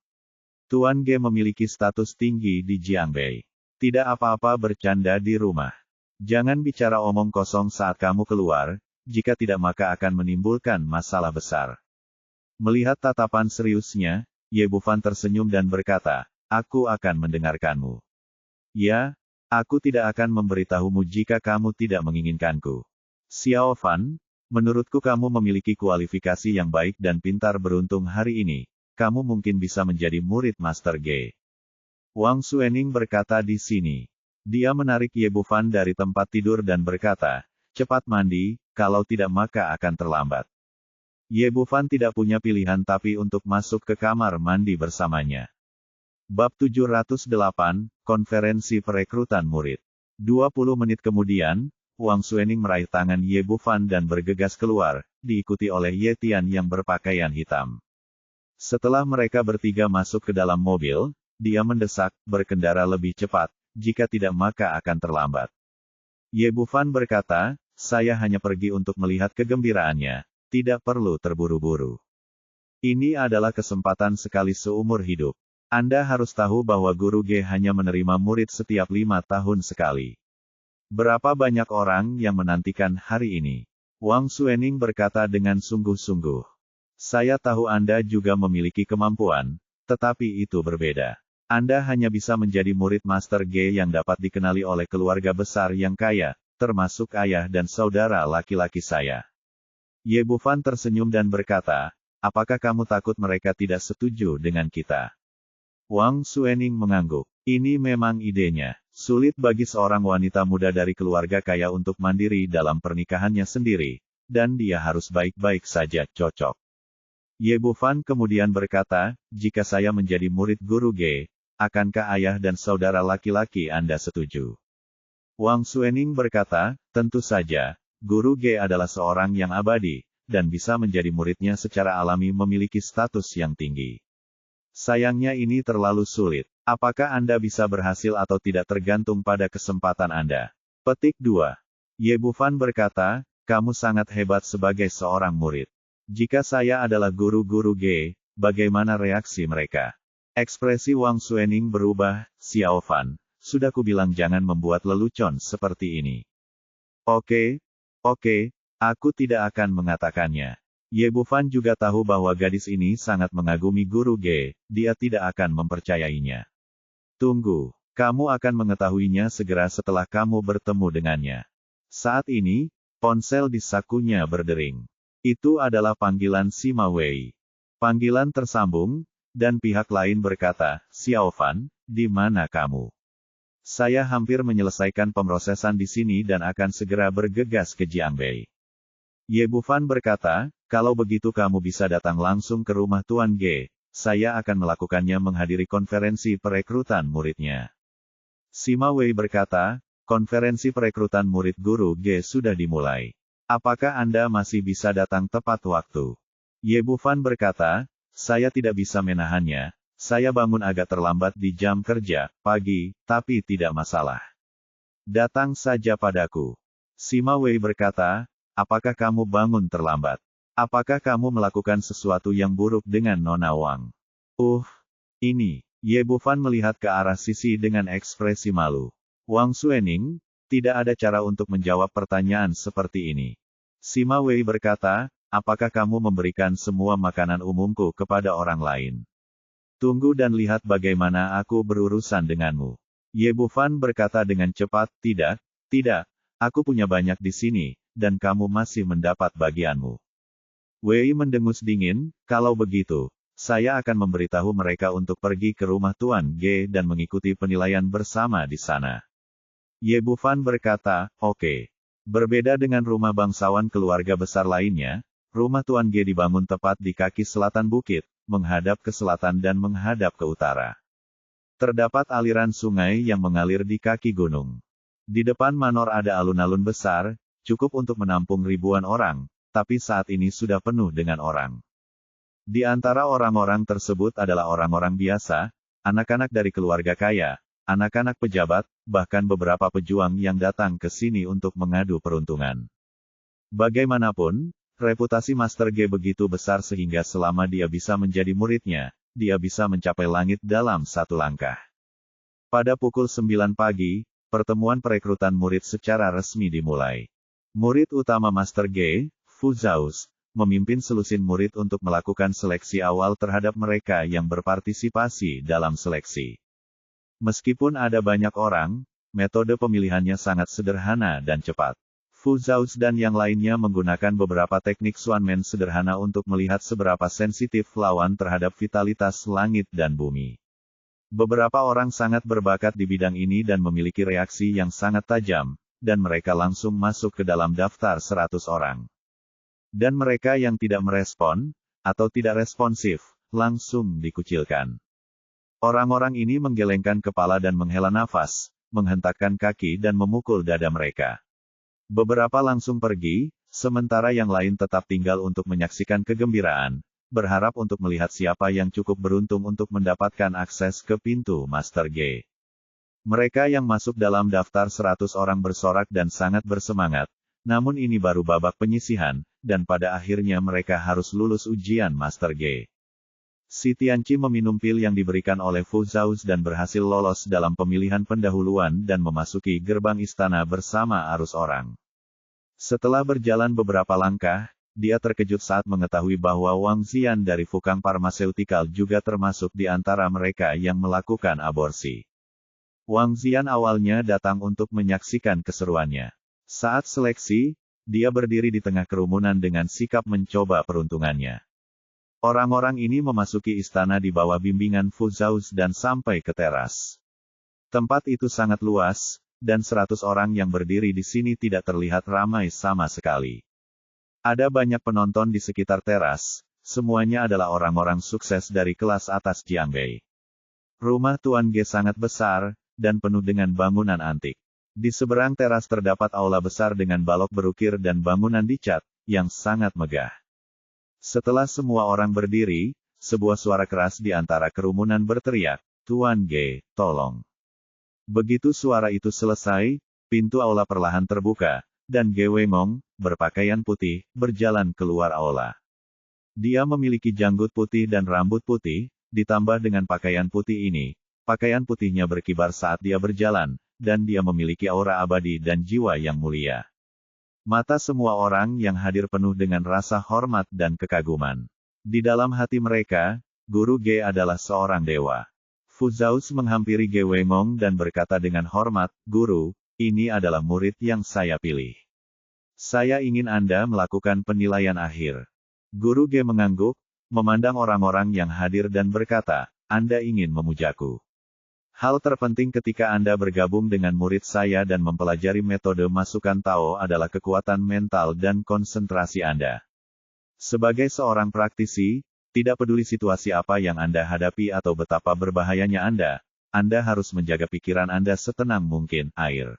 Tuan Ge memiliki status tinggi di Jiangbei. Tidak apa-apa bercanda di rumah. Jangan bicara omong kosong saat kamu keluar, jika tidak maka akan menimbulkan masalah besar. Melihat tatapan seriusnya, Ye Bufan tersenyum dan berkata, aku akan mendengarkanmu. Ya, aku tidak akan memberitahumu jika kamu tidak menginginkanku. Xiao Fan, menurutku kamu memiliki kualifikasi yang baik dan pintar beruntung hari ini. Kamu mungkin bisa menjadi murid Master Ge. Wang Xuening berkata di sini. Dia menarik Ye Bufan dari tempat tidur dan berkata, cepat mandi, kalau tidak maka akan terlambat. Ye Bufan tidak punya pilihan tapi untuk masuk ke kamar mandi bersamanya. Bab 708, Konferensi Perekrutan Murid. 20 menit kemudian, Wang Xuening meraih tangan Ye Bufan dan bergegas keluar, diikuti oleh Ye Tian yang berpakaian hitam. Setelah mereka bertiga masuk ke dalam mobil, dia mendesak, berkendara lebih cepat, jika tidak maka akan terlambat. Ye Bufan berkata, saya hanya pergi untuk melihat kegembiraannya, tidak perlu terburu-buru. Ini adalah kesempatan sekali seumur hidup. Anda harus tahu bahwa Guru Ge hanya menerima murid setiap 5 tahun sekali. Berapa banyak orang yang menantikan hari ini? Wang Xuening berkata dengan sungguh-sungguh. Saya tahu Anda juga memiliki kemampuan, tetapi itu berbeda. Anda hanya bisa menjadi murid Master Ge yang dapat dikenali oleh keluarga besar yang kaya, termasuk ayah dan saudara laki-laki saya. Ye Bufan tersenyum dan berkata, apakah kamu takut mereka tidak setuju dengan kita? Wang Xuening mengangguk. Ini memang idenya. Sulit bagi seorang wanita muda dari keluarga kaya untuk mandiri dalam pernikahannya sendiri, dan dia harus baik-baik saja cocok. Ye Bufan kemudian berkata, jika saya menjadi murid Guru Ge, akankah ayah dan saudara laki-laki Anda setuju? Wang Xuening berkata, tentu saja, Guru Ge adalah seorang yang abadi, dan bisa menjadi muridnya secara alami memiliki status yang tinggi. Sayangnya ini terlalu sulit. Apakah Anda bisa berhasil atau tidak tergantung pada kesempatan Anda. Petik 2. Ye Bufan berkata, kamu sangat hebat sebagai seorang murid. Jika saya adalah guru-guru Ge, bagaimana reaksi mereka? Ekspresi Wang Xuening berubah, Xiao Fan, sudah kubilang jangan membuat lelucon seperti ini. Oke, aku tidak akan mengatakannya. Ye Bufan juga tahu bahwa gadis ini sangat mengagumi Guru Ge, dia tidak akan mempercayainya. Tunggu, kamu akan mengetahuinya segera setelah kamu bertemu dengannya. Saat ini, ponsel di sakunya berdering. Itu adalah panggilan Sima Wei. Panggilan tersambung, dan pihak lain berkata, Xiao Fan, di mana kamu? Saya hampir menyelesaikan pemrosesan di sini dan akan segera bergegas ke Jiangbei. Ye Bufan berkata, kalau begitu kamu bisa datang langsung ke rumah Tuan Ge, saya akan melakukannya menghadiri konferensi perekrutan muridnya. Sima Wei berkata, konferensi perekrutan murid Guru Ge sudah dimulai. Apakah Anda masih bisa datang tepat waktu? Ye Bufan berkata, saya tidak bisa menahannya, saya bangun agak terlambat di jam kerja, pagi, tapi tidak masalah. Datang saja padaku. Sima Wei berkata, apakah kamu bangun terlambat? Apakah kamu melakukan sesuatu yang buruk dengan Nona Wang? Ini. Ye Bufan melihat ke arah Sisi dengan ekspresi malu. Wang Xuening, tidak ada cara untuk menjawab pertanyaan seperti ini. Sima Wei berkata, apakah kamu memberikan semua makanan umumku kepada orang lain? Tunggu dan lihat bagaimana aku berurusan denganmu. Ye Bufan berkata dengan cepat, tidak, aku punya banyak di sini, dan kamu masih mendapat bagianmu. Wei mendengus dingin, kalau begitu, saya akan memberitahu mereka untuk pergi ke rumah Tuan Ge dan mengikuti penilaian bersama di sana. Ye Bufan berkata, oke. Berbeda dengan rumah bangsawan keluarga besar lainnya, rumah Tuan Ge dibangun tepat di kaki selatan bukit, menghadap ke selatan dan menghadap ke utara. Terdapat aliran sungai yang mengalir di kaki gunung. Di depan manor ada alun-alun besar, cukup untuk menampung ribuan orang, tapi saat ini sudah penuh dengan orang. Di antara orang-orang tersebut adalah orang-orang biasa, anak-anak dari keluarga kaya, anak-anak pejabat, bahkan beberapa pejuang yang datang ke sini untuk mengadu peruntungan. Bagaimanapun, reputasi Master G begitu besar sehingga selama dia bisa menjadi muridnya, dia bisa mencapai langit dalam satu langkah. Pada pukul 9 pagi, pertemuan perekrutan murid secara resmi dimulai. Murid utama Master G, Fu Zhaozi, memimpin selusin murid untuk melakukan seleksi awal terhadap mereka yang berpartisipasi dalam seleksi. Meskipun ada banyak orang, metode pemilihannya sangat sederhana dan cepat. Fu Zhaozi dan yang lainnya menggunakan beberapa teknik Xuanmen sederhana untuk melihat seberapa sensitif lawan terhadap vitalitas langit dan bumi. Beberapa orang sangat berbakat di bidang ini dan memiliki reaksi yang sangat tajam, dan mereka langsung masuk ke dalam daftar 100 orang. Dan mereka yang tidak merespon, atau tidak responsif, langsung dikucilkan. Orang-orang ini menggelengkan kepala dan menghela nafas, menghentakkan kaki dan memukul dada mereka. Beberapa langsung pergi, sementara yang lain tetap tinggal untuk menyaksikan kegembiraan, berharap untuk melihat siapa yang cukup beruntung untuk mendapatkan akses ke pintu Master G. Mereka yang masuk dalam daftar 100 orang bersorak dan sangat bersemangat, namun ini baru babak penyisihan, dan pada akhirnya mereka harus lulus ujian Master G. Si Tianqi meminum pil yang diberikan oleh Fu Zhaozi dan berhasil lolos dalam pemilihan pendahuluan dan memasuki gerbang istana bersama arus orang. Setelah berjalan beberapa langkah, dia terkejut saat mengetahui bahwa Wang Xian dari Fukang Pharmaceutical juga termasuk di antara mereka yang melakukan aborsi. Wang Xian awalnya datang untuk menyaksikan keseruannya. Saat seleksi, dia berdiri di tengah kerumunan dengan sikap mencoba peruntungannya. Orang-orang ini memasuki istana di bawah bimbingan Fu Zhaozi dan sampai ke teras. Tempat itu sangat luas, dan 100 orang yang berdiri di sini tidak terlihat ramai sama sekali. Ada banyak penonton di sekitar teras, semuanya adalah orang-orang sukses dari kelas atas Jiangbei. Rumah Tuan G sangat besar, dan penuh dengan bangunan antik. Di seberang teras terdapat aula besar dengan balok berukir dan bangunan dicat, yang sangat megah. Setelah semua orang berdiri, sebuah suara keras di antara kerumunan berteriak, "Tuan G, tolong." Begitu suara itu selesai, pintu aula perlahan terbuka, dan Ge Weimong, berpakaian putih, berjalan keluar aula. Dia memiliki janggut putih dan rambut putih, ditambah dengan pakaian putih ini. Pakaian putihnya berkibar saat dia berjalan, dan dia memiliki aura abadi dan jiwa yang mulia. Mata semua orang yang hadir penuh dengan rasa hormat dan kekaguman. Di dalam hati mereka, Guru Ge adalah seorang dewa. Fu Zhaozi menghampiri Ge Weimong dan berkata dengan hormat, "Guru, ini adalah murid yang saya pilih. Saya ingin Anda melakukan penilaian akhir." Guru Ge mengangguk, memandang orang-orang yang hadir dan berkata, "Anda ingin memujaku. Hal terpenting ketika Anda bergabung dengan murid saya dan mempelajari metode masukan Tao adalah kekuatan mental dan konsentrasi Anda. Sebagai seorang praktisi, tidak peduli situasi apa yang Anda hadapi atau betapa berbahayanya Anda harus menjaga pikiran Anda setenang mungkin, air.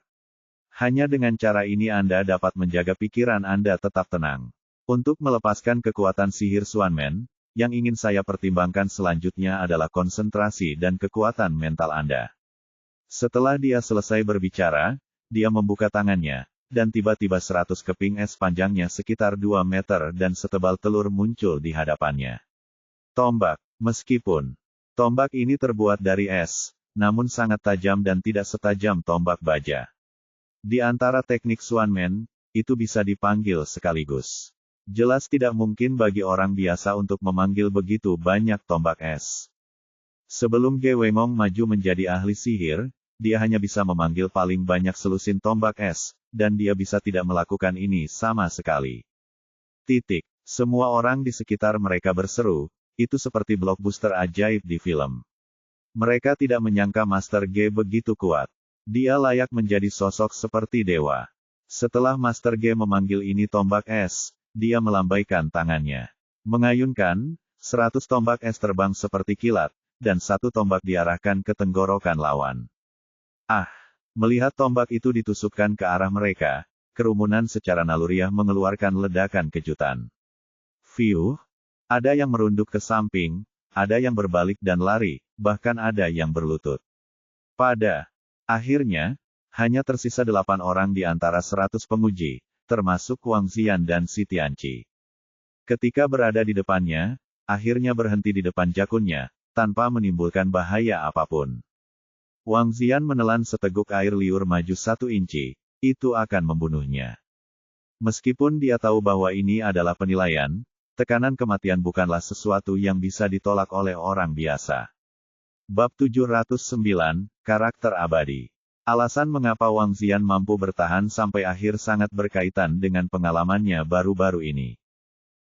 Hanya dengan cara ini Anda dapat menjaga pikiran Anda tetap tenang. Untuk melepaskan kekuatan sihir Xuanmen, yang ingin saya pertimbangkan selanjutnya adalah konsentrasi dan kekuatan mental Anda." Setelah dia selesai berbicara, dia membuka tangannya, dan tiba-tiba 100 keping es panjangnya sekitar 2 meter dan setebal telur muncul di hadapannya. Tombak. Meskipun tombak ini terbuat dari es, namun sangat tajam dan tidak setajam tombak baja. Di antara teknik Xuanmen, itu bisa dipanggil sekaligus. Jelas tidak mungkin bagi orang biasa untuk memanggil begitu banyak tombak es. Sebelum Ge Weimong maju menjadi ahli sihir, dia hanya bisa memanggil paling banyak selusin tombak es, dan dia bisa tidak melakukan ini sama sekali. Titik. Semua orang di sekitar mereka berseru, itu seperti blockbuster ajaib di film. Mereka tidak menyangka Master G begitu kuat. Dia layak menjadi sosok seperti dewa. Setelah Master G memanggil ini tombak es, dia melambaikan tangannya. Mengayunkan, 100 tombak es terbang seperti kilat, dan 1 tombak diarahkan ke tenggorokan lawan. Melihat tombak itu ditusukkan ke arah mereka, kerumunan secara naluriah mengeluarkan ledakan kejutan. "Fiuh! Ada yang merunduk ke samping, ada yang berbalik dan lari, bahkan ada yang berlutut. Pada akhirnya, hanya tersisa 8 orang di antara 100 penguji, termasuk Wang Xian dan Si Tianqi. Ketika berada di depannya, akhirnya berhenti di depan jakunnya, tanpa menimbulkan bahaya apapun. Wang Xian menelan seteguk air liur maju 1 inci, itu akan membunuhnya. Meskipun dia tahu bahwa ini adalah penilaian, tekanan kematian bukanlah sesuatu yang bisa ditolak oleh orang biasa. Bab 709, Karakter Abadi. Alasan mengapa Wang Xian mampu bertahan sampai akhir sangat berkaitan dengan pengalamannya baru-baru ini.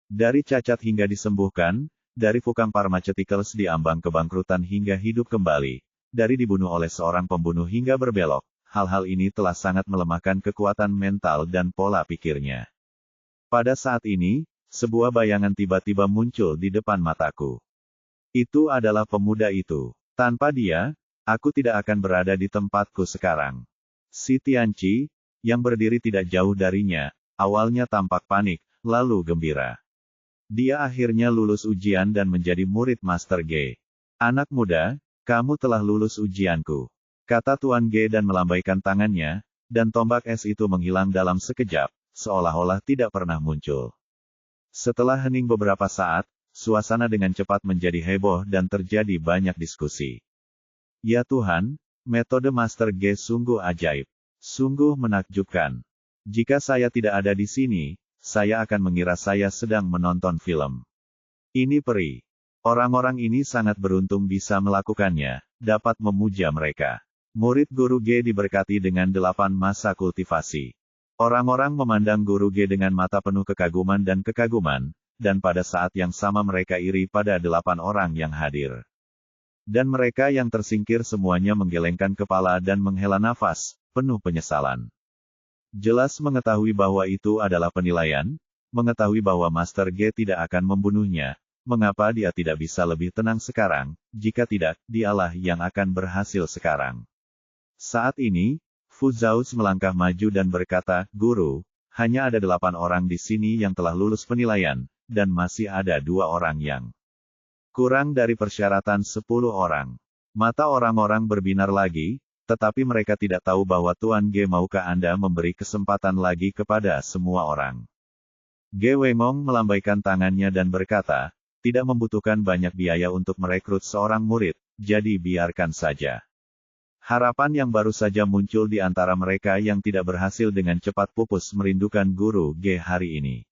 Dari cacat hingga disembuhkan, dari Fukang Pharmaceuticals di ambang kebangkrutan hingga hidup kembali, dari dibunuh oleh seorang pembunuh hingga berbelok, hal-hal ini telah sangat melemahkan kekuatan mental dan pola pikirnya. Pada saat ini, sebuah bayangan tiba-tiba muncul di depan mataku. Itu adalah pemuda itu. Tanpa dia, aku tidak akan berada di tempatku sekarang. Si Tianqi, yang berdiri tidak jauh darinya, awalnya tampak panik, lalu gembira. Dia akhirnya lulus ujian dan menjadi murid Master Ge. Anak muda, kamu telah lulus ujianku, kata Tuan Ge dan melambaikan tangannya, dan tombak es itu menghilang dalam sekejap, seolah-olah tidak pernah muncul. Setelah hening beberapa saat, suasana dengan cepat menjadi heboh dan terjadi banyak diskusi. Ya Tuhan, metode Master Ge sungguh ajaib. Sungguh menakjubkan. Jika saya tidak ada di sini, saya akan mengira saya sedang menonton film. Ini peri. Orang-orang ini sangat beruntung bisa melakukannya, dapat memuja mereka. Murid Guru Ge diberkati dengan 8 masa kultivasi. Orang-orang memandang Guru Ge dengan mata penuh kekaguman, dan pada saat yang sama mereka iri pada 8 orang yang hadir. Dan mereka yang tersingkir semuanya menggelengkan kepala dan menghela nafas, penuh penyesalan. Jelas mengetahui bahwa itu adalah penilaian, mengetahui bahwa Master Ge tidak akan membunuhnya, mengapa dia tidak bisa lebih tenang sekarang, jika tidak, dialah yang akan berhasil sekarang. Saat ini, Fu Zhaoz melangkah maju dan berkata, Guru, hanya ada 8 orang di sini yang telah lulus penilaian, dan masih ada 2 orang yang kurang dari persyaratan 10 orang. Mata orang-orang berbinar lagi, tetapi mereka tidak tahu bahwa Tuan Ge maukah Anda memberi kesempatan lagi kepada semua orang. Ge Wengong melambaikan tangannya dan berkata, tidak membutuhkan banyak biaya untuk merekrut seorang murid, jadi biarkan saja. Harapan yang baru saja muncul di antara mereka yang tidak berhasil dengan cepat pupus merindukan Guru Ge hari ini.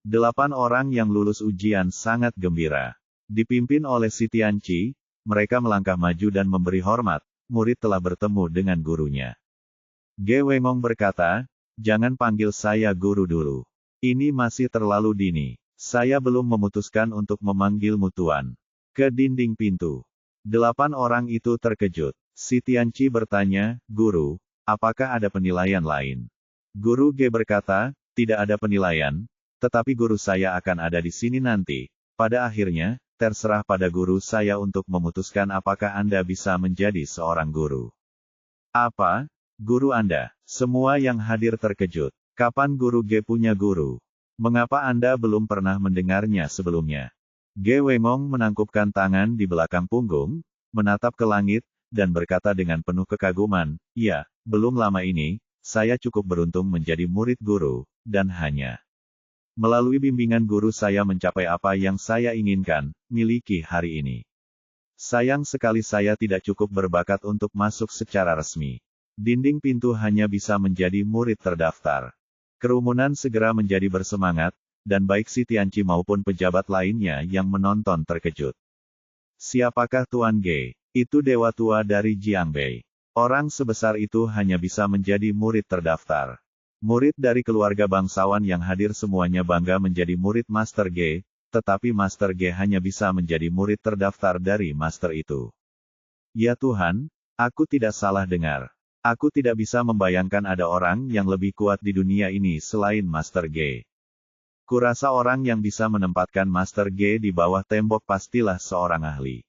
8 orang yang lulus ujian sangat gembira. Dipimpin oleh Si Tianqi, mereka melangkah maju dan memberi hormat, murid telah bertemu dengan gurunya. Ge Wengong berkata, jangan panggil saya guru dulu. Ini masih terlalu dini. Saya belum memutuskan untuk memanggilmu Tuan. Ke dinding pintu. 8 orang itu terkejut. Si Tianqi bertanya, Guru, apakah ada penilaian lain? Guru Ge berkata, tidak ada penilaian, tetapi guru saya akan ada di sini nanti. Pada akhirnya, terserah pada guru saya untuk memutuskan apakah Anda bisa menjadi seorang guru. Apa? Guru Anda? Semua yang hadir terkejut. Kapan Guru Ge punya guru? Mengapa Anda belum pernah mendengarnya sebelumnya? Ge Wengong menangkupkan tangan di belakang punggung, menatap ke langit, dan berkata dengan penuh kekaguman, ya, belum lama ini, saya cukup beruntung menjadi murid guru, dan hanya melalui bimbingan guru saya mencapai apa yang saya inginkan, miliki hari ini. Sayang sekali saya tidak cukup berbakat untuk masuk secara resmi. Dinding pintu hanya bisa menjadi murid terdaftar. Kerumunan segera menjadi bersemangat, dan baik Si Tianqi maupun pejabat lainnya yang menonton terkejut. Siapakah Tuan Ge? Itu dewa tua dari Jiangbei. Orang sebesar itu hanya bisa menjadi murid terdaftar. Murid dari keluarga bangsawan yang hadir semuanya bangga menjadi murid Master Ge, tetapi Master Ge hanya bisa menjadi murid terdaftar dari Master itu. Ya Tuhan, aku tidak salah dengar. Aku tidak bisa membayangkan ada orang yang lebih kuat di dunia ini selain Master Ge. Kurasa orang yang bisa menempatkan Master Ge di bawah tembok pastilah seorang ahli.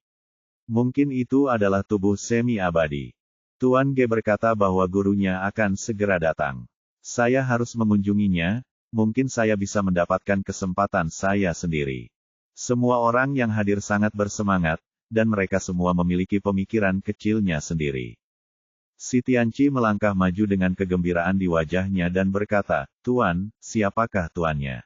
Mungkin itu adalah tubuh semi-abadi. Tuan Ge berkata bahwa gurunya akan segera datang. Saya harus mengunjunginya, mungkin saya bisa mendapatkan kesempatan saya sendiri. Semua orang yang hadir sangat bersemangat, dan mereka semua memiliki pemikiran kecilnya sendiri. Si Tianqi melangkah maju dengan kegembiraan di wajahnya dan berkata, "Tuan, siapakah tuannya?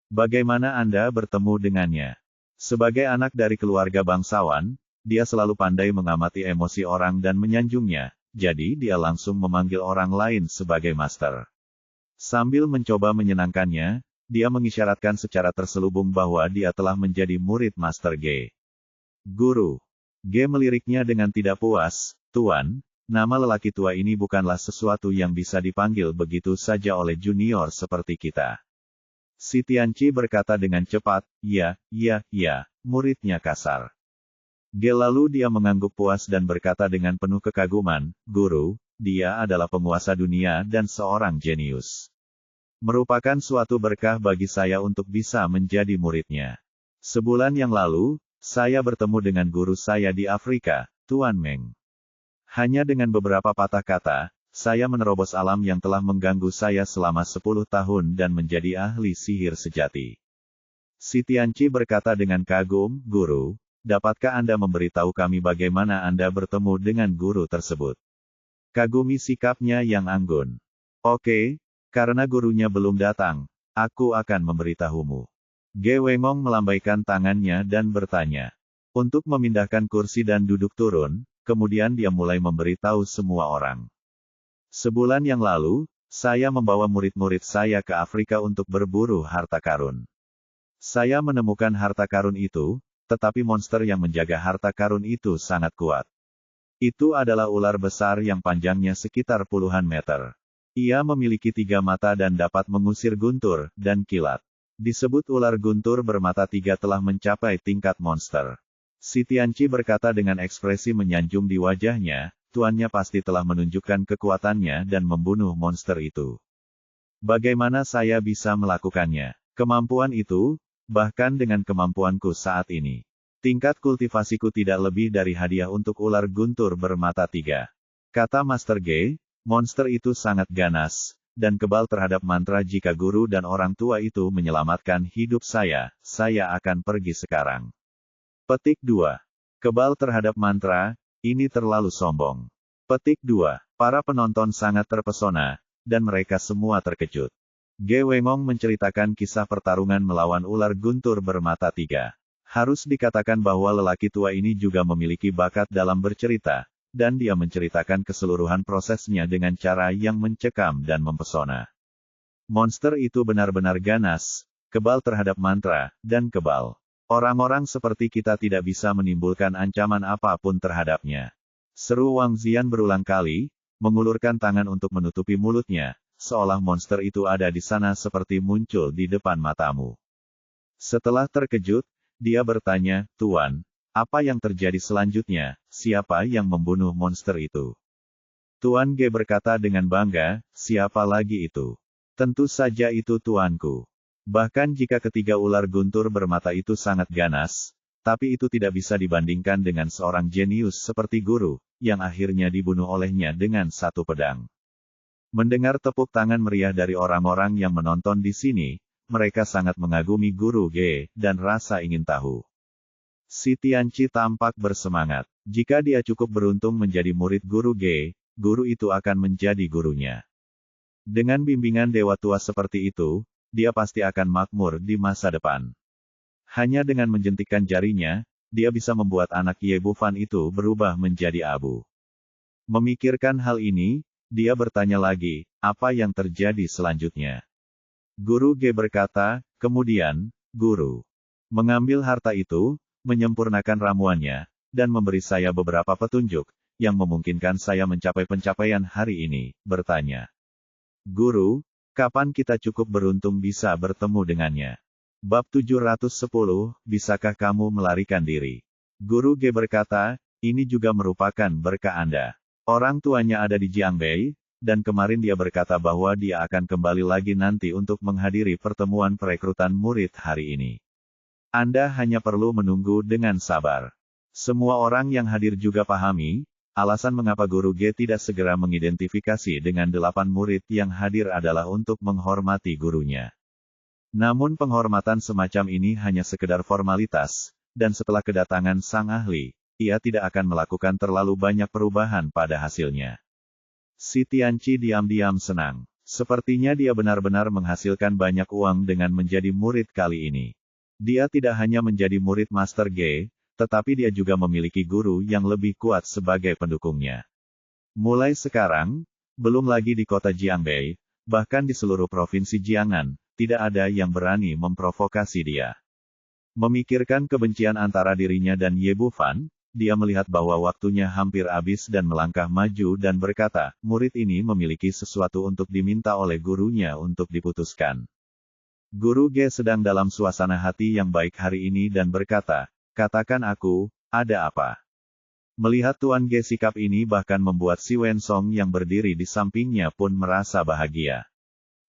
Bagaimana Anda bertemu dengannya?" Sebagai anak dari keluarga bangsawan, dia selalu pandai mengamati emosi orang dan menyanjungnya, jadi dia langsung memanggil orang lain sebagai master. Sambil mencoba menyenangkannya, dia mengisyaratkan secara terselubung bahwa dia telah menjadi murid Master Ge. "Guru." Ge meliriknya dengan tidak puas, "Tuan, nama lelaki tua ini bukanlah sesuatu yang bisa dipanggil begitu saja oleh junior seperti kita." Si Tianqi berkata dengan cepat, "Ya, muridnya kasar." Ge lalu dia mengangguk puas dan berkata dengan penuh kekaguman, "Guru, dia adalah penguasa dunia dan seorang jenius. Merupakan suatu berkah bagi saya untuk bisa menjadi muridnya. Sebulan yang lalu, saya bertemu dengan guru saya di Afrika, Tuan Meng. Hanya dengan beberapa patah kata, saya menerobos alam yang telah mengganggu saya selama 10 tahun dan menjadi ahli sihir sejati." Si Tianqi berkata dengan kagum, "Guru, dapatkah Anda memberitahu kami bagaimana Anda bertemu dengan guru tersebut?" Kagumi sikapnya yang anggun. "Oke, karena gurunya belum datang, aku akan memberitahumu." Ge Wengong melambaikan tangannya dan bertanya. Untuk memindahkan kursi dan duduk turun, kemudian dia mulai memberitahu semua orang. "Sebulan yang lalu, saya membawa murid-murid saya ke Afrika untuk berburu harta karun. Saya menemukan harta karun itu, tetapi monster yang menjaga harta karun itu sangat kuat. Itu adalah ular besar yang panjangnya sekitar puluhan meter. Ia memiliki 3 mata dan dapat mengusir guntur dan kilat. Disebut ular guntur bermata 3 telah mencapai tingkat monster." Si Tianqi berkata dengan ekspresi menyanjung di wajahnya, "Tuannya pasti telah menunjukkan kekuatannya dan membunuh monster itu. Bagaimana saya bisa melakukannya? Kemampuan itu, bahkan dengan kemampuanku saat ini. Tingkat kultivasiku tidak lebih dari hadiah untuk ular guntur bermata 3. Kata Master Ge, monster itu sangat ganas, dan kebal terhadap mantra. Jika guru dan orang tua itu menyelamatkan hidup saya akan pergi sekarang." Petik 2. Kebal terhadap mantra, ini terlalu sombong. Petik 2. Para penonton sangat terpesona, dan mereka semua terkejut. Ge Wengong menceritakan kisah pertarungan melawan ular guntur bermata 3. Harus dikatakan bahwa lelaki tua ini juga memiliki bakat dalam bercerita, dan dia menceritakan keseluruhan prosesnya dengan cara yang mencekam dan mempesona. Monster itu benar-benar ganas, kebal terhadap mantra, dan kebal. Orang-orang seperti kita tidak bisa menimbulkan ancaman apapun terhadapnya. Seru Wang Zian berulang kali, mengulurkan tangan untuk menutupi mulutnya, seolah monster itu ada di sana seperti muncul di depan matamu. Setelah terkejut, dia bertanya, "Tuan, apa yang terjadi selanjutnya? Siapa yang membunuh monster itu?" Tuan Ge berkata dengan bangga, "Siapa lagi itu? Tentu saja itu tuanku. Bahkan jika ketiga ular guntur bermata itu sangat ganas, tapi itu tidak bisa dibandingkan dengan seorang jenius seperti guru, yang akhirnya dibunuh olehnya dengan satu pedang." Mendengar tepuk tangan meriah dari orang-orang yang menonton di sini, mereka sangat mengagumi guru Ge, dan rasa ingin tahu. Si Tianqi tampak bersemangat. Jika dia cukup beruntung menjadi murid guru Ge, guru itu akan menjadi gurunya. Dengan bimbingan dewa tua seperti itu, dia pasti akan makmur di masa depan. Hanya dengan menjentikkan jarinya, dia bisa membuat anak Ye Bufan itu berubah menjadi abu. Memikirkan hal ini, dia bertanya lagi, apa yang terjadi selanjutnya? Guru Ge berkata, "Kemudian, guru mengambil harta itu, menyempurnakan ramuannya, dan memberi saya beberapa petunjuk, yang memungkinkan saya mencapai pencapaian hari ini." Bertanya, "Guru, kapan kita cukup beruntung bisa bertemu dengannya?" Bab 710, bisakah kamu melarikan diri? Guru Ge berkata, "Ini juga merupakan berkah Anda. Orang tuanya ada di Jiangbei, dan kemarin dia berkata bahwa dia akan kembali lagi nanti untuk menghadiri pertemuan perekrutan murid hari ini. Anda hanya perlu menunggu dengan sabar." Semua orang yang hadir juga pahami, alasan mengapa Guru Ge tidak segera mengidentifikasi dengan 8 murid yang hadir adalah untuk menghormati gurunya. Namun penghormatan semacam ini hanya sekedar formalitas, dan setelah kedatangan sang ahli, ia tidak akan melakukan terlalu banyak perubahan pada hasilnya. Si Tianqi diam-diam senang. Sepertinya dia benar-benar menghasilkan banyak uang dengan menjadi murid kali ini. Dia tidak hanya menjadi murid Master Ge, tetapi dia juga memiliki guru yang lebih kuat sebagai pendukungnya. Mulai sekarang, belum lagi di kota Jiangbei, bahkan di seluruh provinsi Jiangnan, tidak ada yang berani memprovokasi dia. Memikirkan kebencian antara dirinya dan Ye Bufan, dia melihat bahwa waktunya hampir habis dan melangkah maju dan berkata, murid ini memiliki sesuatu untuk diminta oleh gurunya untuk diputuskan. Guru Ge sedang dalam suasana hati yang baik hari ini dan berkata, katakan aku, ada apa? Melihat Tuan Ge sikap ini bahkan membuat si Wensong yang berdiri di sampingnya pun merasa bahagia.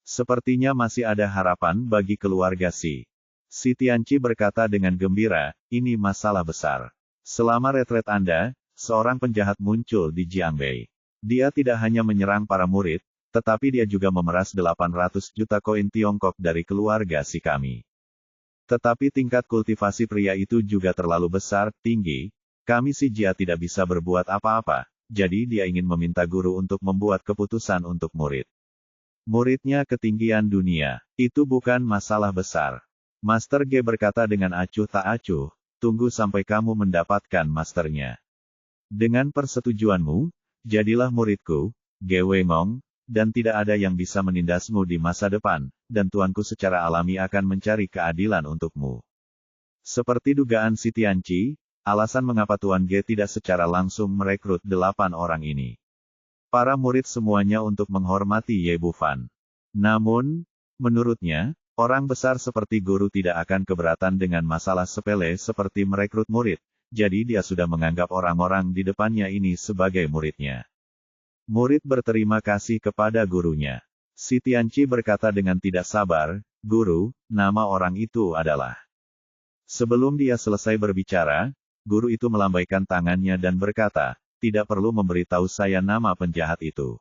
Sepertinya masih ada harapan bagi keluarga Si Tianqi berkata dengan gembira, ini masalah besar. Selama retret Anda, seorang penjahat muncul di Jiangbei. Dia tidak hanya menyerang para murid, tetapi dia juga memeras 800 juta koin Tiongkok dari keluarga Si kami. Tetapi tingkat kultivasi pria itu juga terlalu besar, tinggi, kami Si Jia tidak bisa berbuat apa-apa, jadi dia ingin meminta guru untuk membuat keputusan untuk murid. Muridnya ketinggian dunia, itu bukan masalah besar. Master Ge berkata dengan acuh tak acuh, tunggu sampai kamu mendapatkan masternya. Dengan persetujuanmu, jadilah muridku, Ge Wengong, dan tidak ada yang bisa menindasmu di masa depan, dan tuanku secara alami akan mencari keadilan untukmu. Seperti dugaan Si Tianqi, alasan mengapa Tuan Ge tidak secara langsung merekrut 8 orang ini. Para murid semuanya untuk menghormati Ye Bufan. Namun, menurutnya, orang besar seperti guru tidak akan keberatan dengan masalah sepele seperti merekrut murid, jadi dia sudah menganggap orang-orang di depannya ini sebagai muridnya. Murid berterima kasih kepada gurunya. Si Tianqi berkata dengan tidak sabar, guru, nama orang itu adalah. Sebelum dia selesai berbicara, guru itu melambaikan tangannya dan berkata, tidak perlu memberitahu saya nama penjahat itu.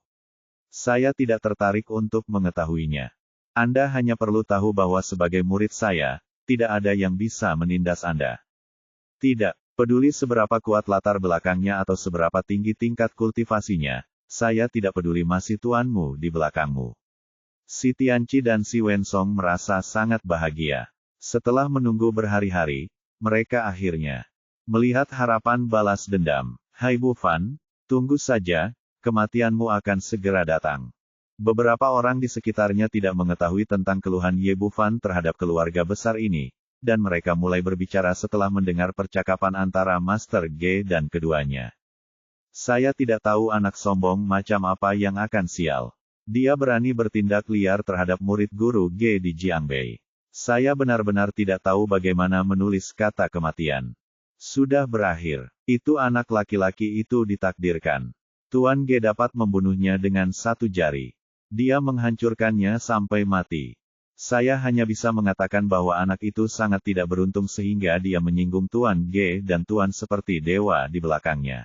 Saya tidak tertarik untuk mengetahuinya. Anda hanya perlu tahu bahwa sebagai murid saya, tidak ada yang bisa menindas Anda. Tidak peduli seberapa kuat latar belakangnya atau seberapa tinggi tingkat kultivasinya, saya tidak peduli masih tuanmu di belakangmu. Si Tianqi dan Si Wensong merasa sangat bahagia. Setelah menunggu berhari-hari, mereka akhirnya melihat harapan balas dendam. Hai Bufan, tunggu saja, kematianmu akan segera datang. Beberapa orang di sekitarnya tidak mengetahui tentang keluhan Ye Bufan terhadap keluarga besar ini, dan mereka mulai berbicara setelah mendengar percakapan antara Master Ge dan keduanya. Saya tidak tahu anak sombong macam apa yang akan sial. Dia berani bertindak liar terhadap murid guru Ge di Jiangbei. Saya benar-benar tidak tahu bagaimana menulis kata kematian. Sudah berakhir. Itu anak laki-laki itu ditakdirkan. Tuan Ge dapat membunuhnya dengan satu jari. Dia menghancurkannya sampai mati. Saya hanya bisa mengatakan bahwa anak itu sangat tidak beruntung sehingga dia menyinggung Tuan Ge dan Tuan seperti dewa di belakangnya.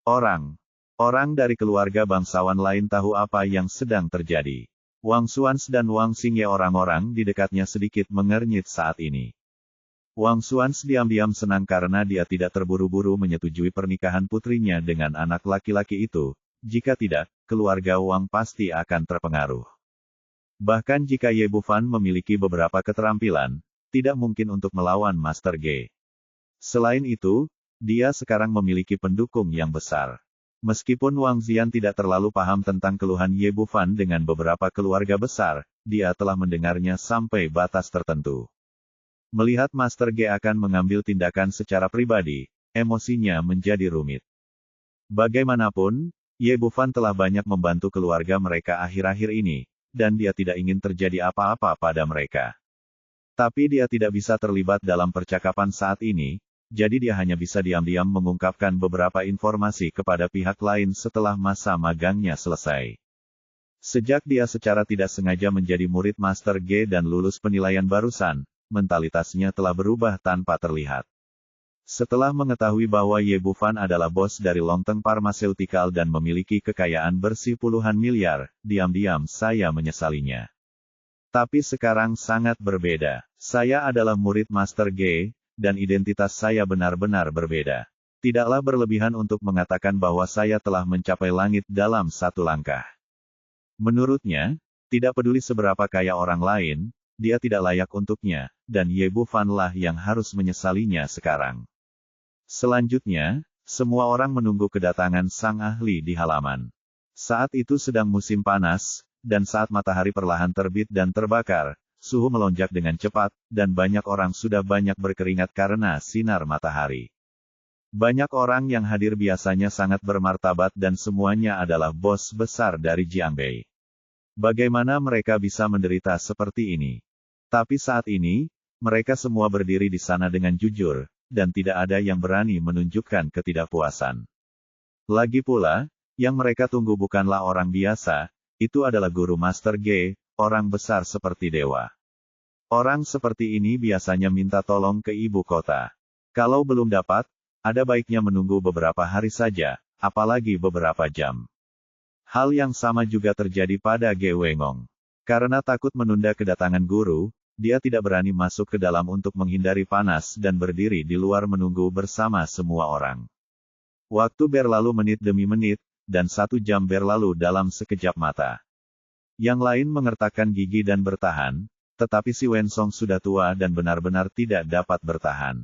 Orang dari keluarga bangsawan lain tahu apa yang sedang terjadi. Wang Xuans dan Wang Xingye orang-orang di dekatnya sedikit mengernyit saat ini. Wang Xuans diam-diam senang karena dia tidak terburu-buru menyetujui pernikahan putrinya dengan anak laki-laki itu. Jika tidak, keluarga Wang pasti akan terpengaruh. Bahkan jika Ye Bufan memiliki beberapa keterampilan, tidak mungkin untuk melawan Master Ge. Selain itu, dia sekarang memiliki pendukung yang besar. Meskipun Wang Zian tidak terlalu paham tentang keluhan Ye Bufan dengan beberapa keluarga besar, dia telah mendengarnya sampai batas tertentu. Melihat Master Ge akan mengambil tindakan secara pribadi, emosinya menjadi rumit. Bagaimanapun, Ye Bufan telah banyak membantu keluarga mereka akhir-akhir ini, dan dia tidak ingin terjadi apa-apa pada mereka. Tapi dia tidak bisa terlibat dalam percakapan saat ini, jadi dia hanya bisa diam-diam mengungkapkan beberapa informasi kepada pihak lain setelah masa magangnya selesai. Sejak dia secara tidak sengaja menjadi murid Master Ge dan lulus penilaian barusan, mentalitasnya telah berubah tanpa terlihat. Setelah mengetahui bahwa Ye Bufan adalah bos dari Longteng Pharmaceutical dan memiliki kekayaan bersih puluhan miliar, diam-diam saya menyesalinya. Tapi sekarang sangat berbeda. Saya adalah murid Master Ge, dan identitas saya benar-benar berbeda. Tidaklah berlebihan untuk mengatakan bahwa saya telah mencapai langit dalam satu langkah. Menurutnya, tidak peduli seberapa kaya orang lain, dia tidak layak untuknya, dan Ye Bufan lah yang harus menyesalinya sekarang. Selanjutnya, semua orang menunggu kedatangan sang ahli di halaman. Saat itu sedang musim panas, dan saat matahari perlahan terbit dan terbakar, suhu melonjak dengan cepat, dan banyak orang sudah banyak berkeringat karena sinar matahari. Banyak orang yang hadir biasanya sangat bermartabat dan semuanya adalah bos besar dari Jiangbei. Bagaimana mereka bisa menderita seperti ini? Tapi saat ini, mereka semua berdiri di sana dengan jujur, dan tidak ada yang berani menunjukkan ketidakpuasan. Lagi pula, yang mereka tunggu bukanlah orang biasa, itu adalah guru Master Ge, orang besar seperti dewa. Orang seperti ini biasanya minta tolong ke ibu kota. Kalau belum dapat, ada baiknya menunggu beberapa hari saja, apalagi beberapa jam. Hal yang sama juga terjadi pada Ge Wengong. Karena takut menunda kedatangan guru, dia tidak berani masuk ke dalam untuk menghindari panas dan berdiri di luar menunggu bersama semua orang. Waktu berlalu menit demi menit, dan 1 jam berlalu dalam sekejap mata. Yang lain mengertakkan gigi dan bertahan, tetapi si Wensong sudah tua dan benar-benar tidak dapat bertahan.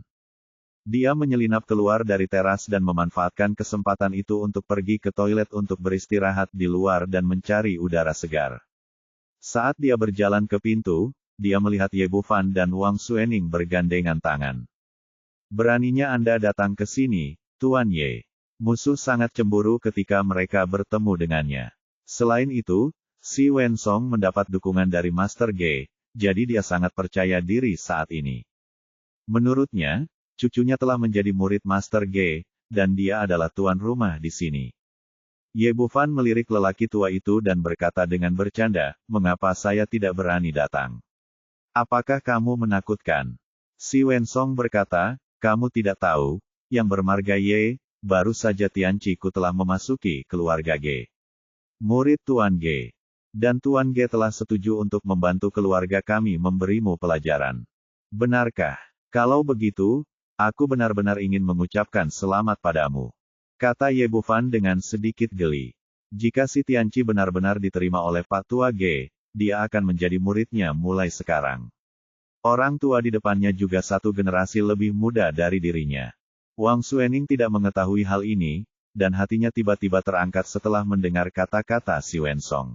Dia menyelinap keluar dari teras dan memanfaatkan kesempatan itu untuk pergi ke toilet untuk beristirahat di luar dan mencari udara segar. Saat dia berjalan ke pintu, dia melihat Ye Bufan dan Wang Suening bergandengan tangan. Beraninya Anda datang ke sini, Tuan Ye. Musuh sangat cemburu ketika mereka bertemu dengannya. Selain itu, si Wensong mendapat dukungan dari Master Ge, jadi dia sangat percaya diri saat ini. Menurutnya, cucunya telah menjadi murid Master Ge, dan dia adalah tuan rumah di sini. Ye Bufan melirik lelaki tua itu dan berkata dengan bercanda, "Mengapa saya tidak berani datang? Apakah kamu menakutkan?" Si Wensong berkata, "Kamu tidak tahu, yang bermarga Ye, baru saja Tianci Ku telah memasuki keluarga Ge. Murid Tuan Ge. Dan Tuan Ge telah setuju untuk membantu keluarga kami memberimu pelajaran. Benarkah? Kalau begitu, aku benar-benar ingin mengucapkan selamat padamu," kata Ye Bufan dengan sedikit geli. Jika si Tianci benar-benar diterima oleh Pak Tua Ge, dia akan menjadi muridnya mulai sekarang. Orang tua di depannya juga satu generasi lebih muda dari dirinya. Wang Suening tidak mengetahui hal ini, dan hatinya tiba-tiba terangkat setelah mendengar kata-kata si Wensong.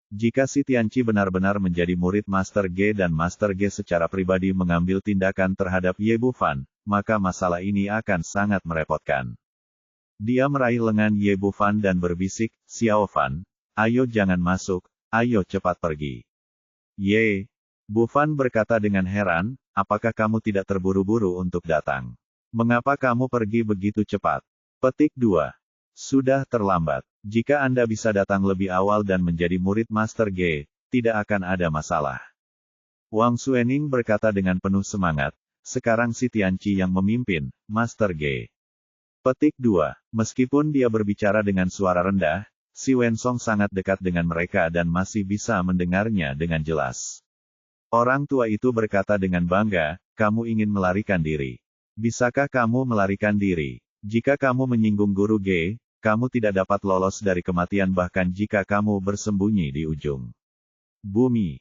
Jika si Tianci benar-benar menjadi murid Master Ge dan Master Ge secara pribadi mengambil tindakan terhadap Ye Bufan, maka masalah ini akan sangat merepotkan. Dia meraih lengan Ye Bufan dan berbisik, "Xiao Fan, ayo jangan masuk, ayo cepat pergi." Ye Bufan berkata dengan heran, "Apakah kamu tidak terburu-buru untuk datang? Mengapa kamu pergi begitu cepat?" Petik 2. Sudah terlambat. Jika Anda bisa datang lebih awal dan menjadi murid Master Ge, tidak akan ada masalah. Wang Suening berkata dengan penuh semangat, "Sekarang si Tianci yang memimpin, Master Ge." Petik 2. Meskipun dia berbicara dengan suara rendah, si Wensong sangat dekat dengan mereka dan masih bisa mendengarnya dengan jelas. Orang tua itu berkata dengan bangga, "Kamu ingin melarikan diri. Bisakah kamu melarikan diri? Jika kamu menyinggung guru Ge, kamu tidak dapat lolos dari kematian bahkan jika kamu bersembunyi di ujung bumi."